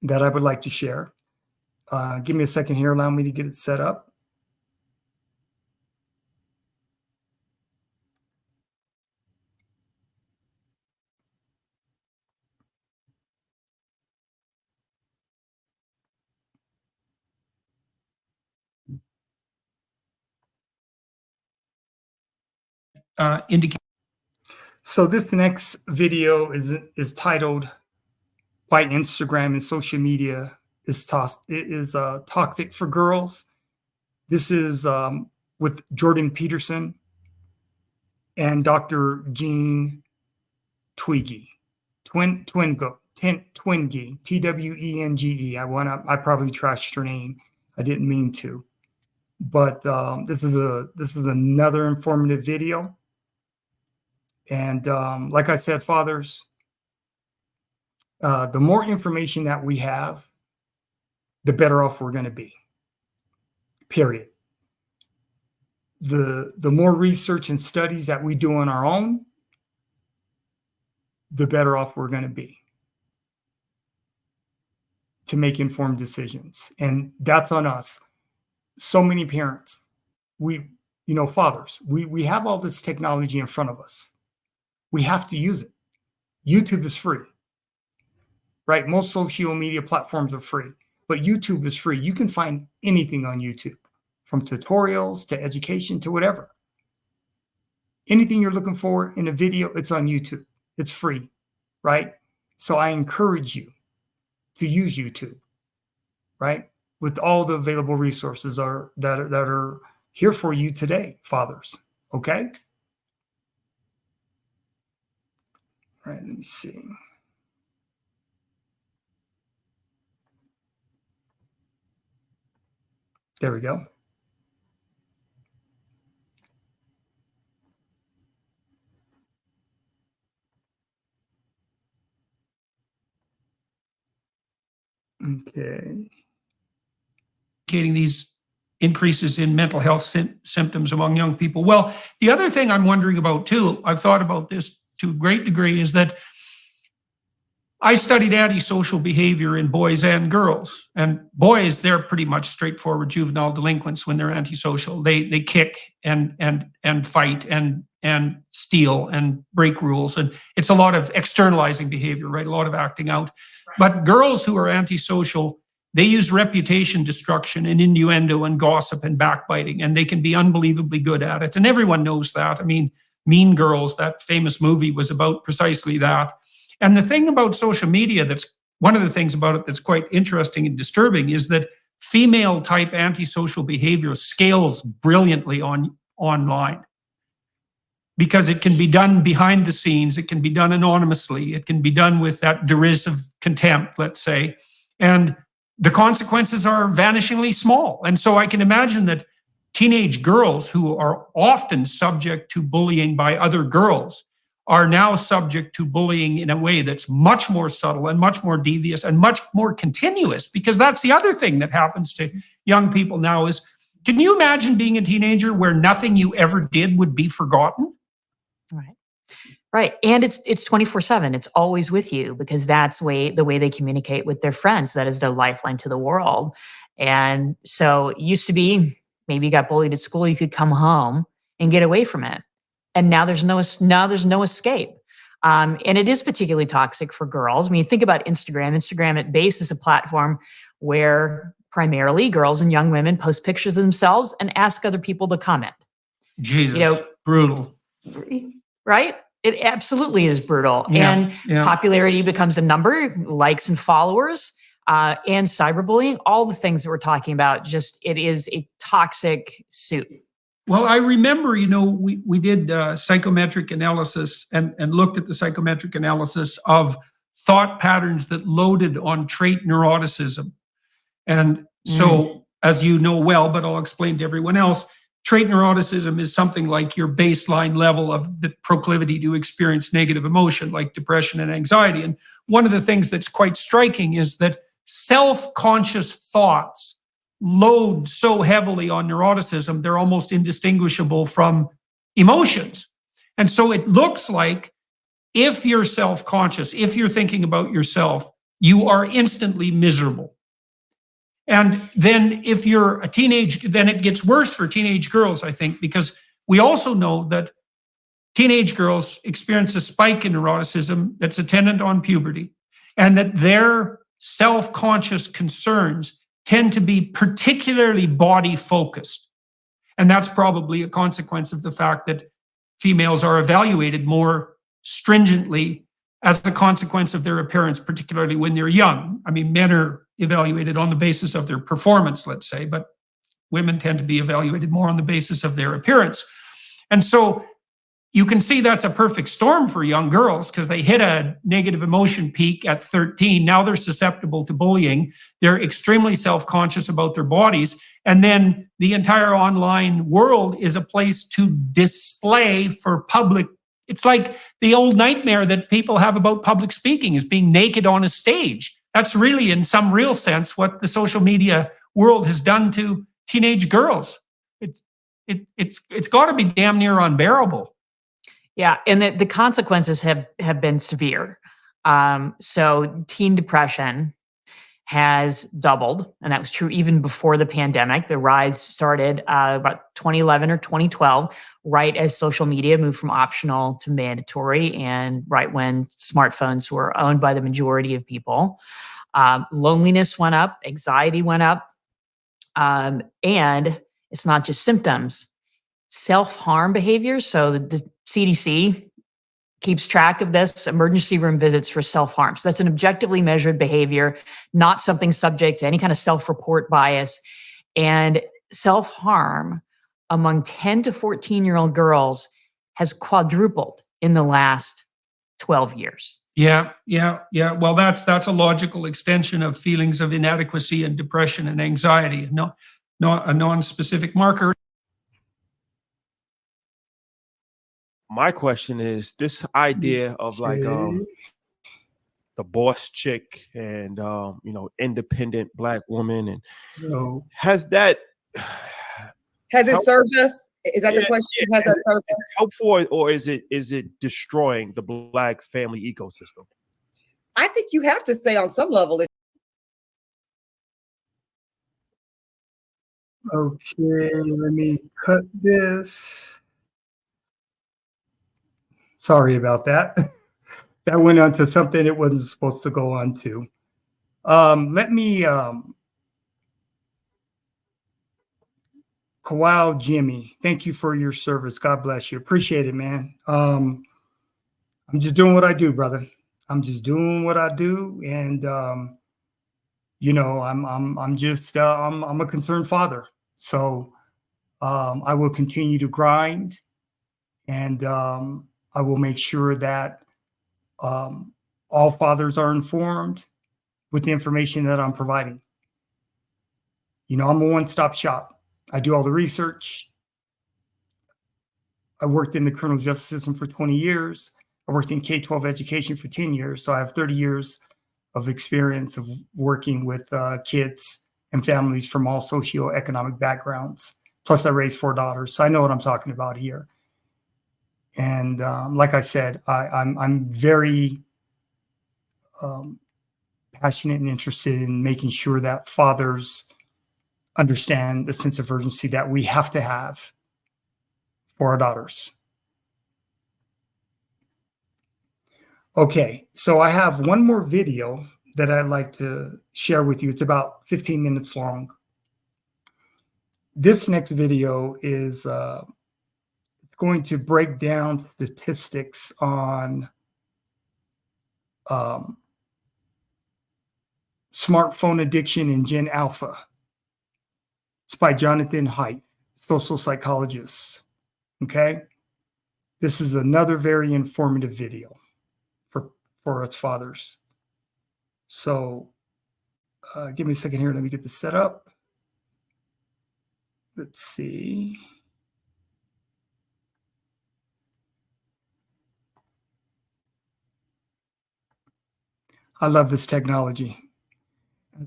Speaker 1: that I would like to share. Give me a second here. Allow me to get it set up. So this next video is titled "Why Instagram and Social Media is Toxic for Girls." This is with Jordan Peterson and Dr. Jean Twenge, Twenge, Twenge. I probably trashed her name. I didn't mean to, but this is another informative video. And like I said, fathers, the more information that we have, the better off we're going to be. Period. The more research and studies that we do on our own, the better off we're going to be to make informed decisions. And that's on us. So many parents, fathers, we have all this technology in front of us. We have to use it. YouTube is free, right? Most social media platforms are free, but YouTube is free. You can find anything on YouTube, from tutorials to education to whatever. Anything you're looking for in a video, it's on YouTube. It's free, right? So I encourage you to use YouTube, right? With all the available resources that are here for you today, fathers, okay? All right, let me see. There we go. Okay.
Speaker 17: These increases in mental health symptoms among young people. Well, the other thing I'm wondering about too, I've thought about this to a great degree, is that I studied antisocial behavior in boys and girls. And boys, they're pretty much straightforward juvenile delinquents when they're antisocial. They kick and fight and steal and break rules. And it's a lot of externalizing behavior, right? A lot of acting out. But girls who are antisocial, they use reputation destruction and innuendo and gossip and backbiting, and they can be unbelievably good at it. And everyone knows that. I mean, Mean Girls, that famous movie, was about precisely that. And the thing about social media, that's one of the things about it that's quite interesting and disturbing, is that female type antisocial behavior scales brilliantly online, because it can be done behind the scenes, it can be done anonymously, it can be done with that derisive contempt, let's say, and the consequences are vanishingly small. And so I can imagine that teenage girls who are often subject to bullying by other girls are now subject to bullying in a way that's much more subtle and much more devious and much more continuous, because that's the other thing that happens to young people now is, can you imagine being a teenager where nothing you ever did would be forgotten?
Speaker 18: Right. Right. And it's 24/7. It's always with you, because that's the way they communicate with their friends. That is their lifeline to the world. And so it used to be, maybe you got bullied at school, you could come home and get away from it. And now there's no escape. And it is particularly toxic for girls. I mean, think about Instagram. Instagram at base is a platform where primarily girls and young women post pictures of themselves and ask other people to comment.
Speaker 17: Jesus, brutal.
Speaker 18: Right? It absolutely is brutal.
Speaker 17: Yeah,
Speaker 18: and popularity becomes a number, likes and followers, and cyberbullying, all the things that we're talking about. Just, it is a toxic soup.
Speaker 17: Well, I remember, we did psychometric analysis and looked at the psychometric analysis of thought patterns that loaded on trait neuroticism. And so, as you know well, but I'll explain to everyone else, trait neuroticism is something like your baseline level of the proclivity to experience negative emotion, like depression and anxiety. And one of the things that's quite striking is that self-conscious thoughts load so heavily on neuroticism, they're almost indistinguishable from emotions. And so it looks like if you're self-conscious, if you're thinking about yourself, you are instantly miserable. And then if you're a then it gets worse for teenage girls, I think, because we also know that teenage girls experience a spike in neuroticism that's attendant on puberty, and that their self-conscious concerns tend to be particularly body focused. And that's probably a consequence of the fact that females are evaluated more stringently as a consequence of their appearance, particularly when they're young. I mean, men are evaluated on the basis of their performance, let's say, but women tend to be evaluated more on the basis of their appearance. And so you can see that's a perfect storm for young girls, because they hit a negative emotion peak at 13. Now they're susceptible to bullying. They're extremely self-conscious about their bodies. And then the entire online world is a place to display for public. It's like the old nightmare that people have about public speaking, is being naked on a stage. That's really, in some real sense, what the social media world has done to teenage girls. It's got to be damn near unbearable.
Speaker 18: Yeah, and the consequences have been severe. So teen depression has doubled, and that was true even before the pandemic. The rise started about 2011 or 2012, right as social media moved from optional to mandatory, and right when smartphones were owned by the majority of people. Loneliness went up, anxiety went up, and it's not just symptoms. Self-harm behaviors. So the CDC keeps track of this, emergency room visits for self-harm. So that's an objectively measured behavior, not something subject to any kind of self-report bias. And self-harm among 10 to 14-year-old girls has quadrupled in the last 12 years.
Speaker 17: Yeah. Well, that's a logical extension of feelings of inadequacy and depression and anxiety, not a non-specific marker.
Speaker 19: My question is this idea of like the boss chick and you know, independent Black woman, and
Speaker 1: So
Speaker 19: has that
Speaker 20: Has it
Speaker 19: helped?
Speaker 20: served us? Is that the
Speaker 19: Yeah,
Speaker 20: question?
Speaker 19: yeah.
Speaker 20: Has that served
Speaker 19: Is
Speaker 20: us?
Speaker 19: it helpful, or is it destroying the Black family ecosystem?
Speaker 20: I think you have to say on some level it's
Speaker 1: okay, let me cut this. Sorry about that. That went on to something it wasn't supposed to go on to. Let me Kawal Jimmy, thank you for your service. God bless you. Appreciate it, man. I'm just doing what I do, brother. I'm just doing what I do, and you know, I'm just I'm a concerned father. So I will continue to grind, and I will make sure that all fathers are informed with the information that I'm providing. You know, I'm a one-stop shop. I do all the research. I worked in the criminal justice system for 20 years. I worked in K-12 education for 10 years. So I have 30 years of experience of working with kids and families from all socioeconomic backgrounds. Plus, I raised 4 daughters. So I know what I'm talking about here. And like I said, I'm very passionate and interested in making sure that fathers understand the sense of urgency that we have to have for our daughters. Okay, so I have one more video that I'd like to share with you. It's about 15 minutes long. This next video is it's going to break down statistics on smartphone addiction in Gen Alpha. It's by Jonathan Haidt, social psychologist. Okay, this is another very informative video for us fathers. So give me a second here. Let me get this set up. Let's see. I love this technology.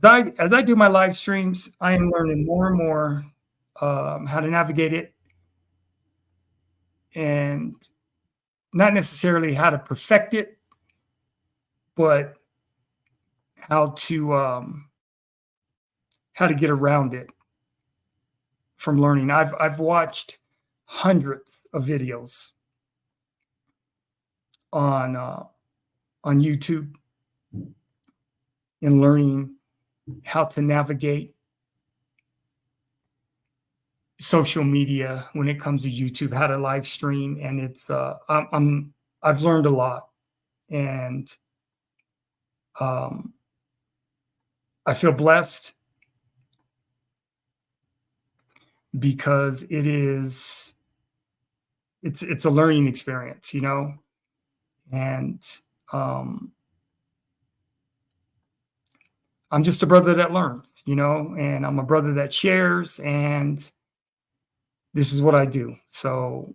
Speaker 1: As I do my live streams, I am learning more and more how to navigate it, and not necessarily how to perfect it, but how to get around it from learning. I've watched hundreds of videos on YouTube in learning how to navigate social media when it comes to YouTube, how to live stream, and it's I've learned a lot, and I feel blessed because it's a learning experience, you know, and I'm just a brother that learns, you know, and I'm a brother that shares, and this is what I do. So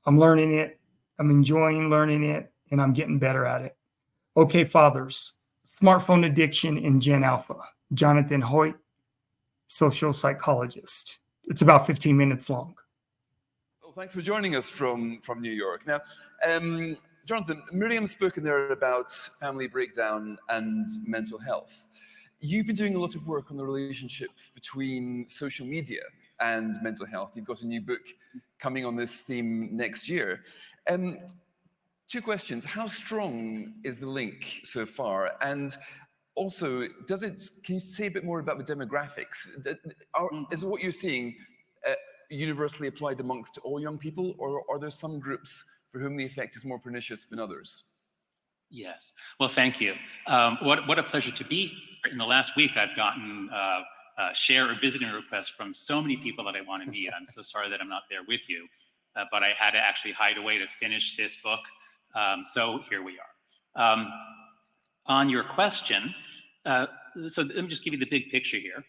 Speaker 1: I'm learning it, I'm enjoying learning it, and I'm getting better at it. Okay, fathers, smartphone addiction in Gen Alpha. Jonathan Haidt, social psychologist. It's about 15 minutes long.
Speaker 21: Well, thanks for joining us from New York. Now, Jonathan, Miriam's spoken there about family breakdown and mental health. You've been doing a lot of work on the relationship between social media and mental health. You've got a new book coming on this theme next year. 2 questions. How strong is the link so far? And also, can you say a bit more about the demographics? Is what you're seeing universally applied amongst all young people, or are there some groups for whom the effect is more pernicious than others?
Speaker 22: Yes. Well, thank you. What a pleasure to be here. In the last week, I've gotten share or visiting requests from so many people that I want to meet. I'm so sorry that I'm not there with you, but I had to actually hide away to finish this book. So here we are. On your question, so let me just give you the big picture here.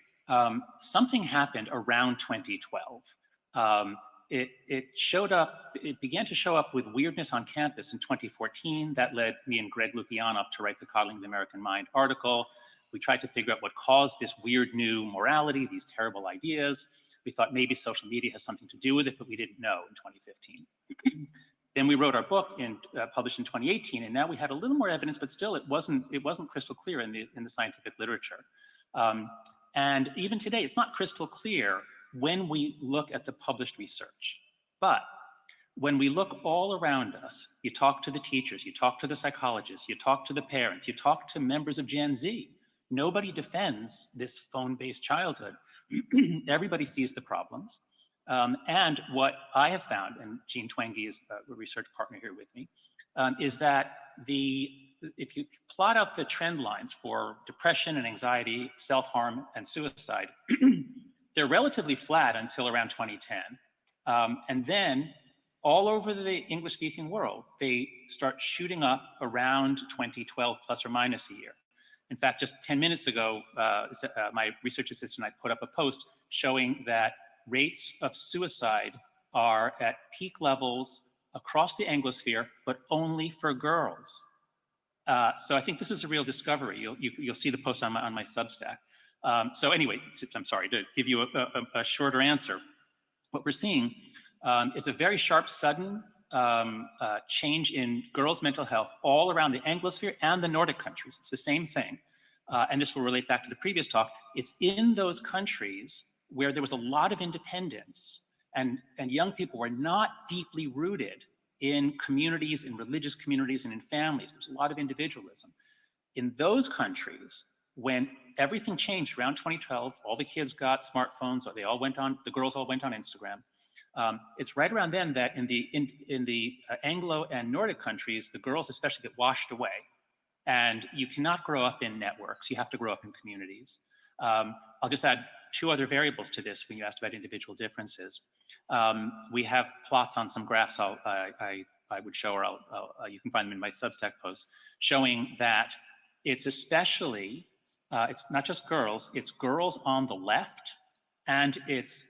Speaker 22: Something happened around 2012. it began to show up with weirdness on campus in 2014. That led me and Greg Lukianoff to write the Coddling the American Mind article. We tried to figure out what caused this weird new morality, these terrible ideas. We thought maybe social media has something to do with it, but we didn't know in 2015. Then we wrote our book published in 2018, and now we had a little more evidence, but still it wasn't crystal clear in the scientific literature. And even today, it's not crystal clear when we look at the published research. But when we look all around us, you talk to the teachers, you talk to the psychologists, you talk to the parents, you talk to members of Gen Z, nobody defends this phone-based childhood. Everybody sees the problems. And what I have found, and Jean Twenge is a research partner here with me, is that if you plot out the trend lines for depression and anxiety, self-harm and suicide, they're relatively flat until around 2010. And then all over the English-speaking world, they start shooting up around 2012, plus or minus a year. In fact, just 10 minutes ago, my research assistant and I put up a post showing that rates of suicide are at peak levels across the Anglosphere, but only for girls. So I think this is a real discovery. You'll see the post on my Substack. So anyway, I'm sorry to give you a shorter answer. What we're seeing is a very sharp, sudden change in girls' mental health all around the Anglosphere and the Nordic countries. It's the same thing. And this will relate back to the previous talk. It's in those countries where there was a lot of independence and young people were not deeply rooted in communities, in religious communities, and in families. There's a lot of individualism. In those countries, when everything changed around 2012, all the kids got smartphones, or the girls all went on Instagram. It's right around then that in the Anglo and Nordic countries, the girls especially get washed away. And you cannot grow up in networks. You have to grow up in communities. I'll just add two other variables to this when you asked about individual differences. We have plots on some graphs I would show, or you can find them in my Substack posts, showing that it's especially, it's not just girls, it's girls on the left and it's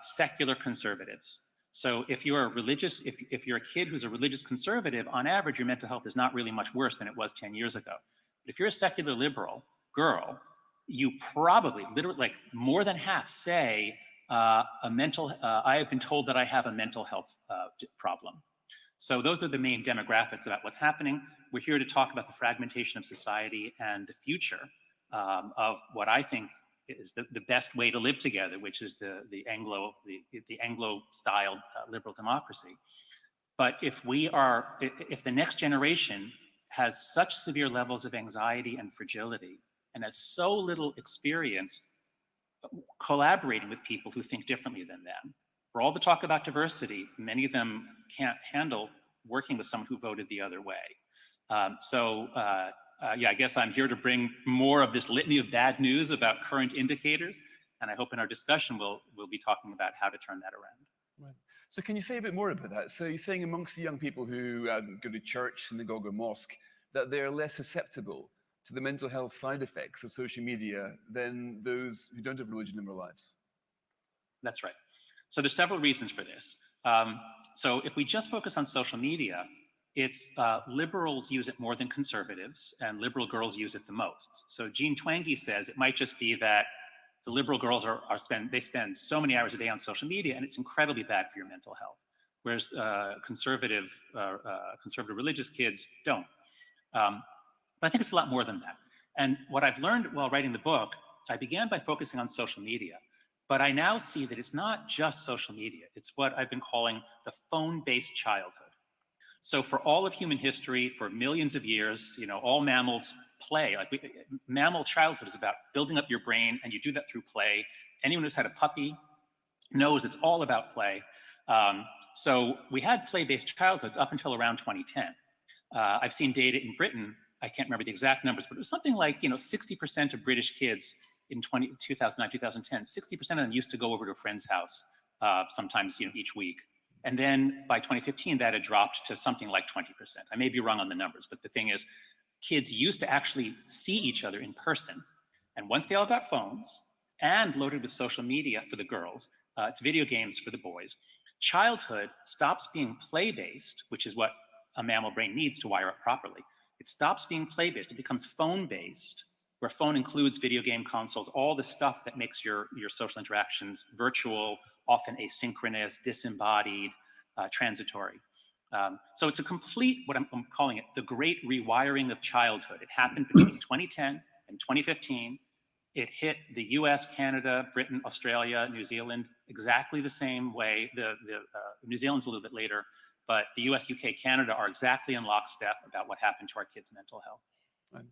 Speaker 22: secular conservatives. So if you're a religious, if you're a kid who's a religious conservative, on average, your mental health is not really much worse than it was 10 years ago. But if you're a secular liberal girl, you probably, literally, like more than half say, I have been told that I have a mental health problem. So those are the main demographics about what's happening. We're here to talk about the fragmentation of society and the future of what I think is the best way to live together, which is the Anglo-style liberal democracy. But if the next generation has such severe levels of anxiety and fragility and has so little experience collaborating with people who think differently than them, for all the talk about diversity, many of them can't handle working with someone who voted the other way. Yeah, I guess I'm here to bring more of this litany of bad news about current indicators, and I hope in our discussion we'll be talking about how to turn that around.
Speaker 21: Right. So can you say a bit more about that? So you're saying amongst the young people who go to church, synagogue, or mosque, that they're less susceptible to the mental health side effects of social media than those who don't have religion in their lives?
Speaker 22: That's right. So there's several reasons for this. So if we just focus on social media, it's liberals use it more than conservatives, and liberal girls use it the most. So Jean Twenge says it might just be that the liberal girls spend so many hours a day on social media, and it's incredibly bad for your mental health, whereas conservative religious kids don't. But I think it's a lot more than that. And what I've learned while writing the book, I began by focusing on social media, but I now see that it's not just social media. It's what I've been calling the phone-based childhood. So for all of human history, for millions of years, all mammals play. Mammal childhood is about building up your brain, and you do that through play. Anyone who's had a puppy knows it's all about play. So we had play-based childhoods up until around 2010. I've seen data in Britain, I can't remember the exact numbers, but it was something like 60% of British kids in 2009, 2010, 60% of them used to go over to a friend's house sometimes each week. And then by 2015, that had dropped to something like 20%. I may be wrong on the numbers, but the thing is, kids used to actually see each other in person. And once they all got phones and loaded with social media for the girls, it's video games for the boys, childhood stops being play-based, which is what a mammal brain needs to wire up properly. It stops being play-based, it becomes phone-based, where phone includes video game consoles, all the stuff that makes your social interactions virtual, often asynchronous, disembodied, transitory. So it's a complete, what I'm calling it, the great rewiring of childhood. It happened between 2010 and 2015. It hit the US, Canada, Britain, Australia, New Zealand exactly the same way. New Zealand's a little bit later, but the US, UK, Canada are exactly in lockstep about what happened to our kids' mental health.
Speaker 21: Right.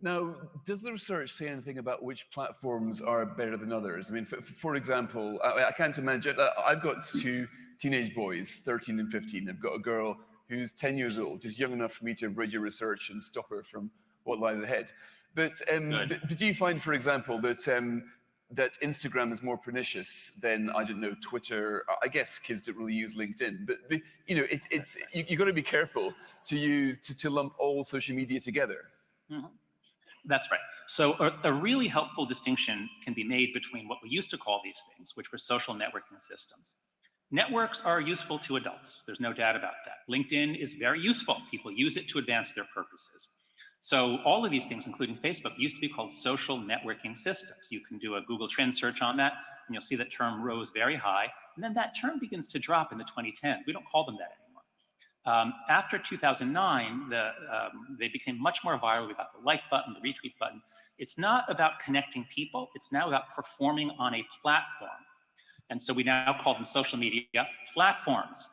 Speaker 21: Now, does the research say anything about which platforms are better than others? I mean, for example, I can't imagine, I've got two teenage boys, 13 and 15. I've got a girl who's 10 years old, just young enough for me to read your research and stop her from what lies ahead. But do you find, for example, that that Instagram is more pernicious than, I don't know, Twitter? I guess kids don't really use LinkedIn, but you know, you've got to be careful to lump all social media together.
Speaker 22: Mm-hmm. That's right. So a really helpful distinction can be made between what we used to call these things, which were social networking systems. Networks are useful to adults. There's no doubt about that. LinkedIn is very useful. People use it to advance their purposes. So all of these things, including Facebook, used to be called social networking systems. You can do a Google Trends search on that, and you'll see that term rose very high. And then that term begins to drop in the 2010s. We don't call them that anymore. After 2009, they became much more viral. We got the like button, the retweet button. It's not about connecting people. It's now about performing on a platform. And so we now call them social media platforms.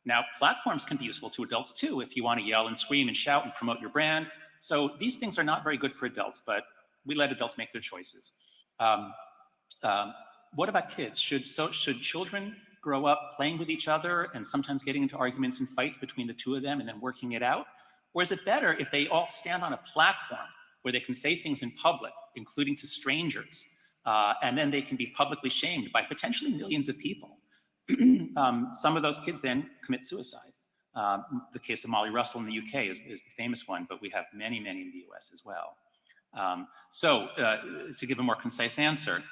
Speaker 22: Now, platforms can be useful to adults too, if you want to yell and scream and shout and promote your brand. So these things are not very good for adults, but we let adults make their choices. What about kids? Should children grow up playing with each other and sometimes getting into arguments and fights between the two of them and then working it out? Or is it better if they all stand on a platform where they can say things in public, including to strangers, and then they can be publicly shamed by potentially millions of people? Some of those kids then commit suicide. The case of Molly Russell in the UK is the famous one, but we have many, many in the US as well. To give a more concise answer,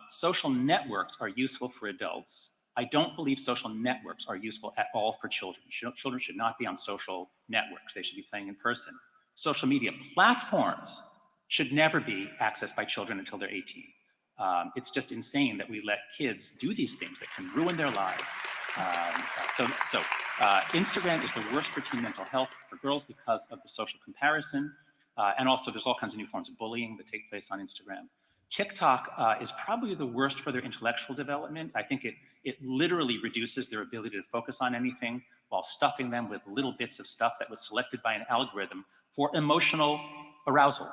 Speaker 22: social networks are useful for adults. I don't believe social networks are useful at all for children. Children should not be on social networks. They should be playing in person. Social media platforms should never be accessed by children until they're 18. It's just insane that we let kids do these things that can ruin their lives. Instagram is the worst for teen mental health for girls because of the social comparison. And also there's all kinds of new forms of bullying that take place on Instagram. TikTok is probably the worst for their intellectual development. I think it literally reduces their ability to focus on anything while stuffing them with little bits of stuff that was selected by an algorithm for emotional arousal,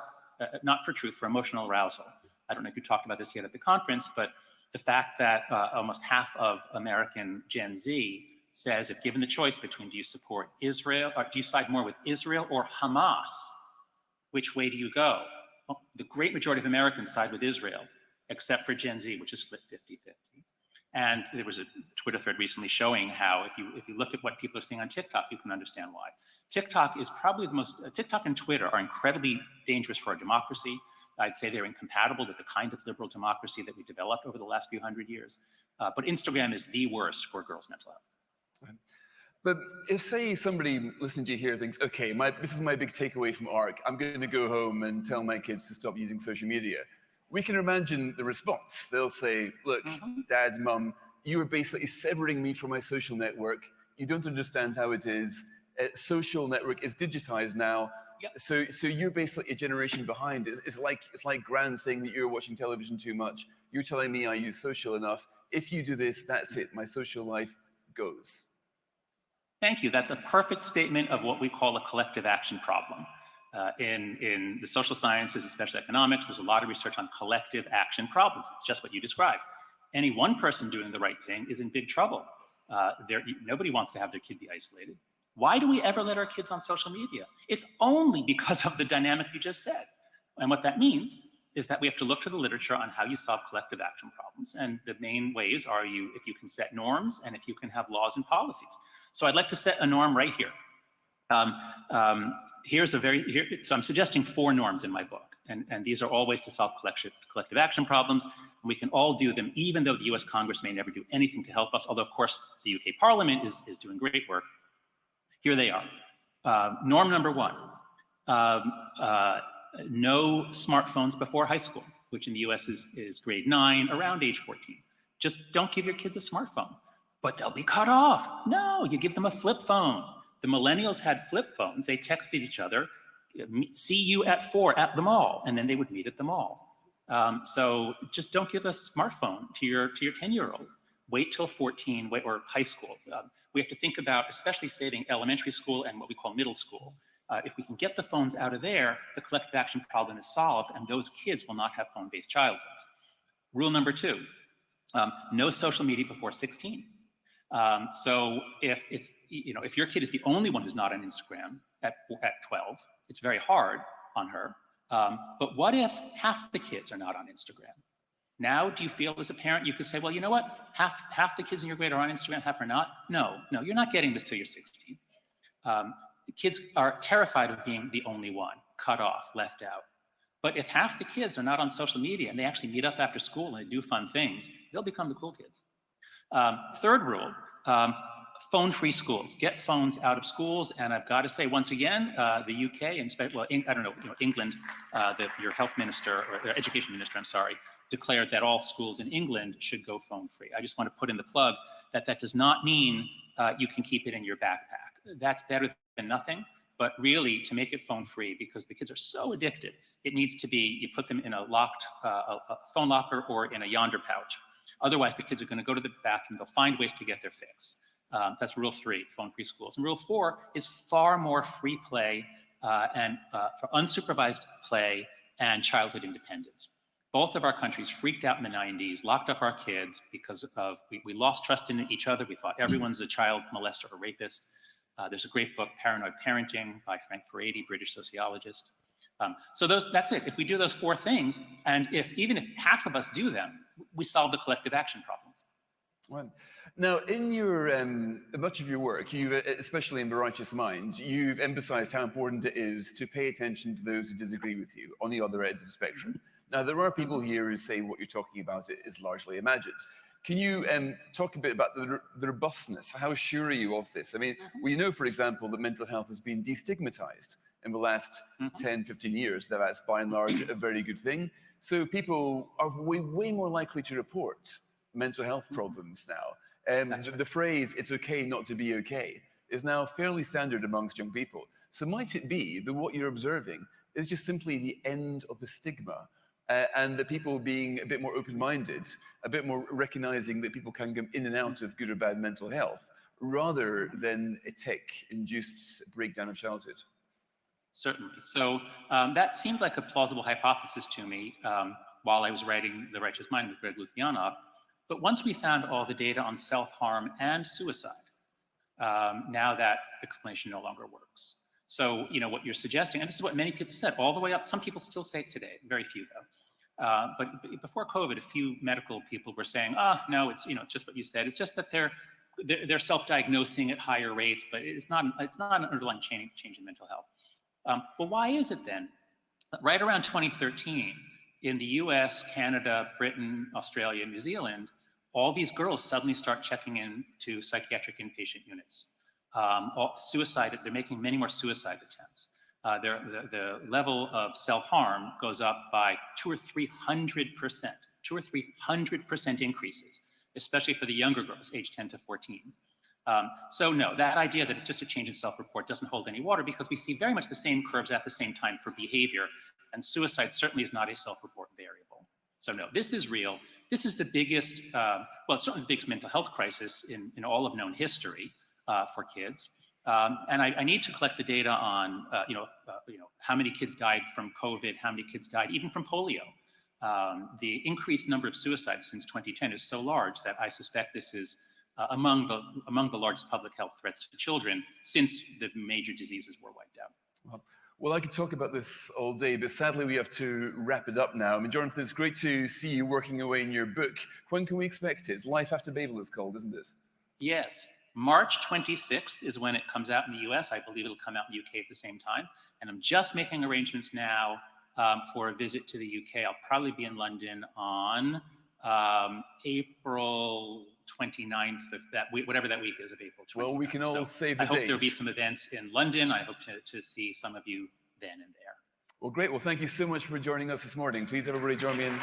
Speaker 22: not for truth, for emotional arousal. I don't know if you talked about this yet at the conference, but the fact that almost half of American Gen Z says if given the choice between do you support Israel, or do you side more with Israel or Hamas, which way do you go? Well, the great majority of Americans side with Israel, except for Gen Z, which is split 50-50. And there was a Twitter thread recently showing how if you look at what people are seeing on TikTok, you can understand why. TikTok is probably the most, TikTok and Twitter are incredibly dangerous for our democracy. I'd say they're incompatible with the kind of liberal democracy that we developed over the last few hundred years. But Instagram is the worst for girls' mental health.
Speaker 21: But if, say, somebody listening to you here thinks, okay, this is my big takeaway from ARC, I'm going to go home and tell my kids to stop using social media, we can imagine the response. They'll say, look, Dad, Mum, you are basically severing me from my social network. You don't understand how it is. Social network is digitized now. Yep. So you're basically a generation behind. It's like Gran saying that you're watching television too much. You're telling me I use social enough. If you do this, that's it. My social life goes.
Speaker 22: Thank you. That's a perfect statement of what we call a collective action problem. In the social sciences, especially economics, there's a lot of research on collective action problems. It's just what you described. Any one person doing the right thing is in big trouble. Nobody wants to have their kid be isolated. Why do we ever let our kids on social media? It's only because of the dynamic you just said. And what that means is that we have to look to the literature on how you solve collective action problems. And the main ways are if you can set norms and if you can have laws and policies. So I'd like to set a norm right here. So I'm suggesting 4 norms in my book. And these are all ways to solve collective action problems. And we can all do them, even though the US Congress may never do anything to help us, although of course the UK Parliament is doing great work. Here they are. Norm number one, no smartphones before high school, which in the US is grade 9, around age 14. Just don't give your kids a smartphone, but they'll be cut off. No, you give them a flip phone. The millennials had flip phones. They texted each other, see you at 4 at the mall, and then they would meet at the mall. So just don't give a smartphone to your 10-year-old. Wait till 14, or high school. We have to think about, especially saving elementary school and what we call middle school. If we can get the phones out of there, the collective action problem is solved, and those kids will not have phone-based childhoods. Rule number 2, no social media before 16. So if your kid is the only one who's not on Instagram at 12, it's very hard on her. But what if half the kids are not on Instagram? Now, do you feel as a parent, you could say, well, you know what? Half the kids in your grade are on Instagram, half are not? No, you're not getting this till you're 16. Kids are terrified of being the only one, cut off, left out. But if half the kids are not on social media and they actually meet up after school and they do fun things, they'll become the cool kids. Third rule, phone-free schools. Get phones out of schools. And I've got to say, once again, the UK, and England, your health minister, or education minister, I'm sorry, declared that all schools in England should go phone-free. I just want to put in the plug that that does not mean you can keep it in your backpack. That's better than nothing, but really to make it phone-free, because the kids are so addicted, it needs to be, you put them in a locked a phone locker or in a Yonder pouch. Otherwise, the kids are going to go to the bathroom. They'll find ways to get their fix. That's rule 3, phone-free schools. And rule 4 is far more free play and for unsupervised play and childhood independence. Both of our countries freaked out in the 90s, locked up our kids because we lost trust in each other. We thought everyone's a child molester or rapist. There's a great book, Paranoid Parenting, by Frank Furedi, British sociologist. So that's it. If we do those 4 things, and even if half of us do them, we solve the collective action problems.
Speaker 21: Well, now, in your much of your work, especially in The Righteous Mind, you've emphasized how important it is to pay attention to those who disagree with you on the other end of the spectrum. Now, there are people here who say what you're talking about is largely imagined. Can you talk a bit about the robustness? How sure are you of this? I mean, we know, for example, that mental health has been destigmatized in the last 10, 15 years. That's by and large a very good thing. So people are way more likely to report mental health problems now. The phrase, it's okay not to be okay, is now fairly standard amongst young people. So might it be that what you're observing is just simply the end of the stigma, and that people being a bit more open-minded, a bit more recognizing that people can go in and out of good or bad mental health, rather than a tech-induced breakdown of childhood?
Speaker 22: Certainly. So that seemed like a plausible hypothesis to me while I was writing The Righteous Mind with Greg Lukianoff. But once we found all the data on self-harm and suicide, now that explanation no longer works. So, what you're suggesting, and this is what many people said all the way up, some people still say it today, very few though. But before COVID, a few medical people were saying, no, it's, it's just what you said. It's just that they're self-diagnosing at higher rates, but it's not an underlying change in mental health. Well, why is it then? Right around 2013, in the US, Canada, Britain, Australia, New Zealand, all these girls suddenly start checking in to psychiatric inpatient units. They're making many more suicide attempts. The level of self-harm goes up by 200 or 300%, 200 or 300% increases, especially for the younger girls, age 10 to 14. So no, that idea that it's just a change in self-report doesn't hold any water, because we see very much the same curves at the same time for behavior, and suicide certainly is not a self-report variable. So no, this is real. This is the biggest, it's certainly the biggest mental health crisis in all of known history for kids. And I need to collect the data on, how many kids died from COVID, how many kids died even from polio. The increased number of suicides since 2010 is so large that I suspect this is among the largest public health threats to children since the major diseases were wiped out.
Speaker 21: Well, I could talk about this all day, but sadly we have to wrap it up now. I mean, Jonathan, it's great to see you working away in your book. When can we expect it? Life After Babel it's called, isn't it?
Speaker 22: Yes. March 26th is when it comes out in the US. I believe it'll come out in the UK at the same time. And I'm just making arrangements now for a visit to the UK. I'll probably be in London on April 29th, if that week, whatever that week is of April 29th.
Speaker 21: Well, we can all save the
Speaker 22: I hope
Speaker 21: date.
Speaker 22: there'll be some events in London. I hope to see some of you then and there.
Speaker 21: Well, great. Well, thank you so much for joining us this morning. Please, everybody, join me in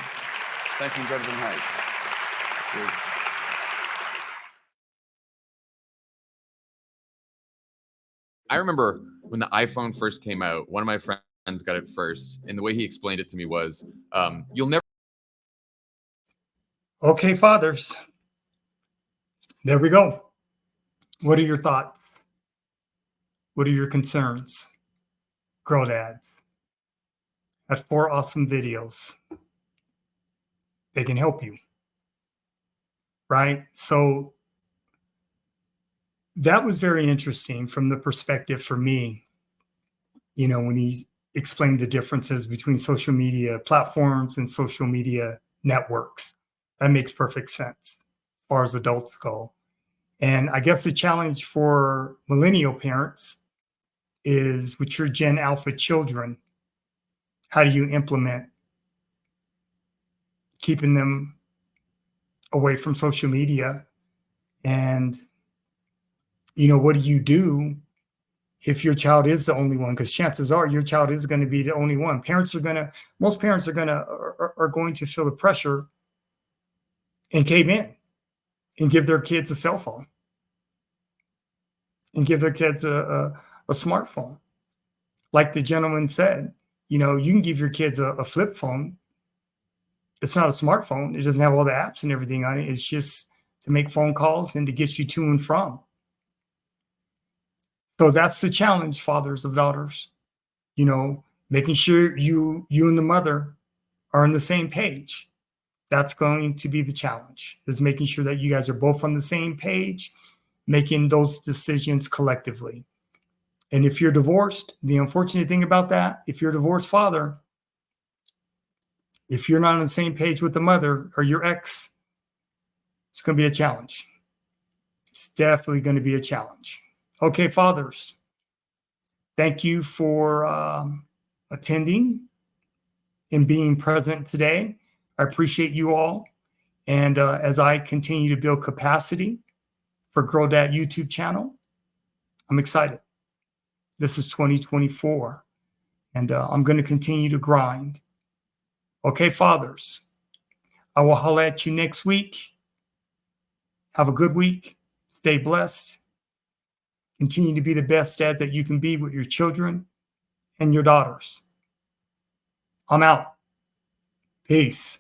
Speaker 21: thanking Jonathan House. Good.
Speaker 6: I remember when the iPhone first came out, one of my friends got it first, and the way he explained it to me was, you'll never.
Speaker 1: Okay, fathers. There we go. What are your thoughts? What are your concerns? Girl dads. That's 4 awesome videos. They can help you. Right? So that was very interesting from the perspective for me, you know, when he explained the differences between social media platforms and social media networks. That makes perfect sense as far as adults go. And I guess the challenge for millennial parents is with your Gen Alpha children, how do you implement keeping them away from social media? And, you know, what do you do if your child is the only one? Because chances are your child is going to be the only one. Most parents are going to feel the pressure and cave in and give their kids a cell phone and give their kids a smartphone. Like the gentleman said, you know, you can give your kids a flip phone. It's not a smartphone. It doesn't have all the apps and everything on it. It's just to make phone calls and to get you to and from. So that's the challenge, fathers of daughters, you know, making sure you and the mother are on the same page. That's going to be the challenge, is making sure that you guys are both on the same page, making those decisions collectively. And if you're divorced, the unfortunate thing about that, if you're a divorced father, if you're not on the same page with the mother or your ex, it's going to be a challenge. It's definitely going to be a challenge. Okay, fathers, thank you for attending and being present today. I appreciate you all. And as I continue to build capacity for Girl Dad YouTube channel, I'm excited. This is 2024, and I'm going to continue to grind. Okay, fathers, I will holler at you next week. Have a good week. Stay blessed. Continue to be the best dad that you can be with your children and your daughters. I'm out. Peace.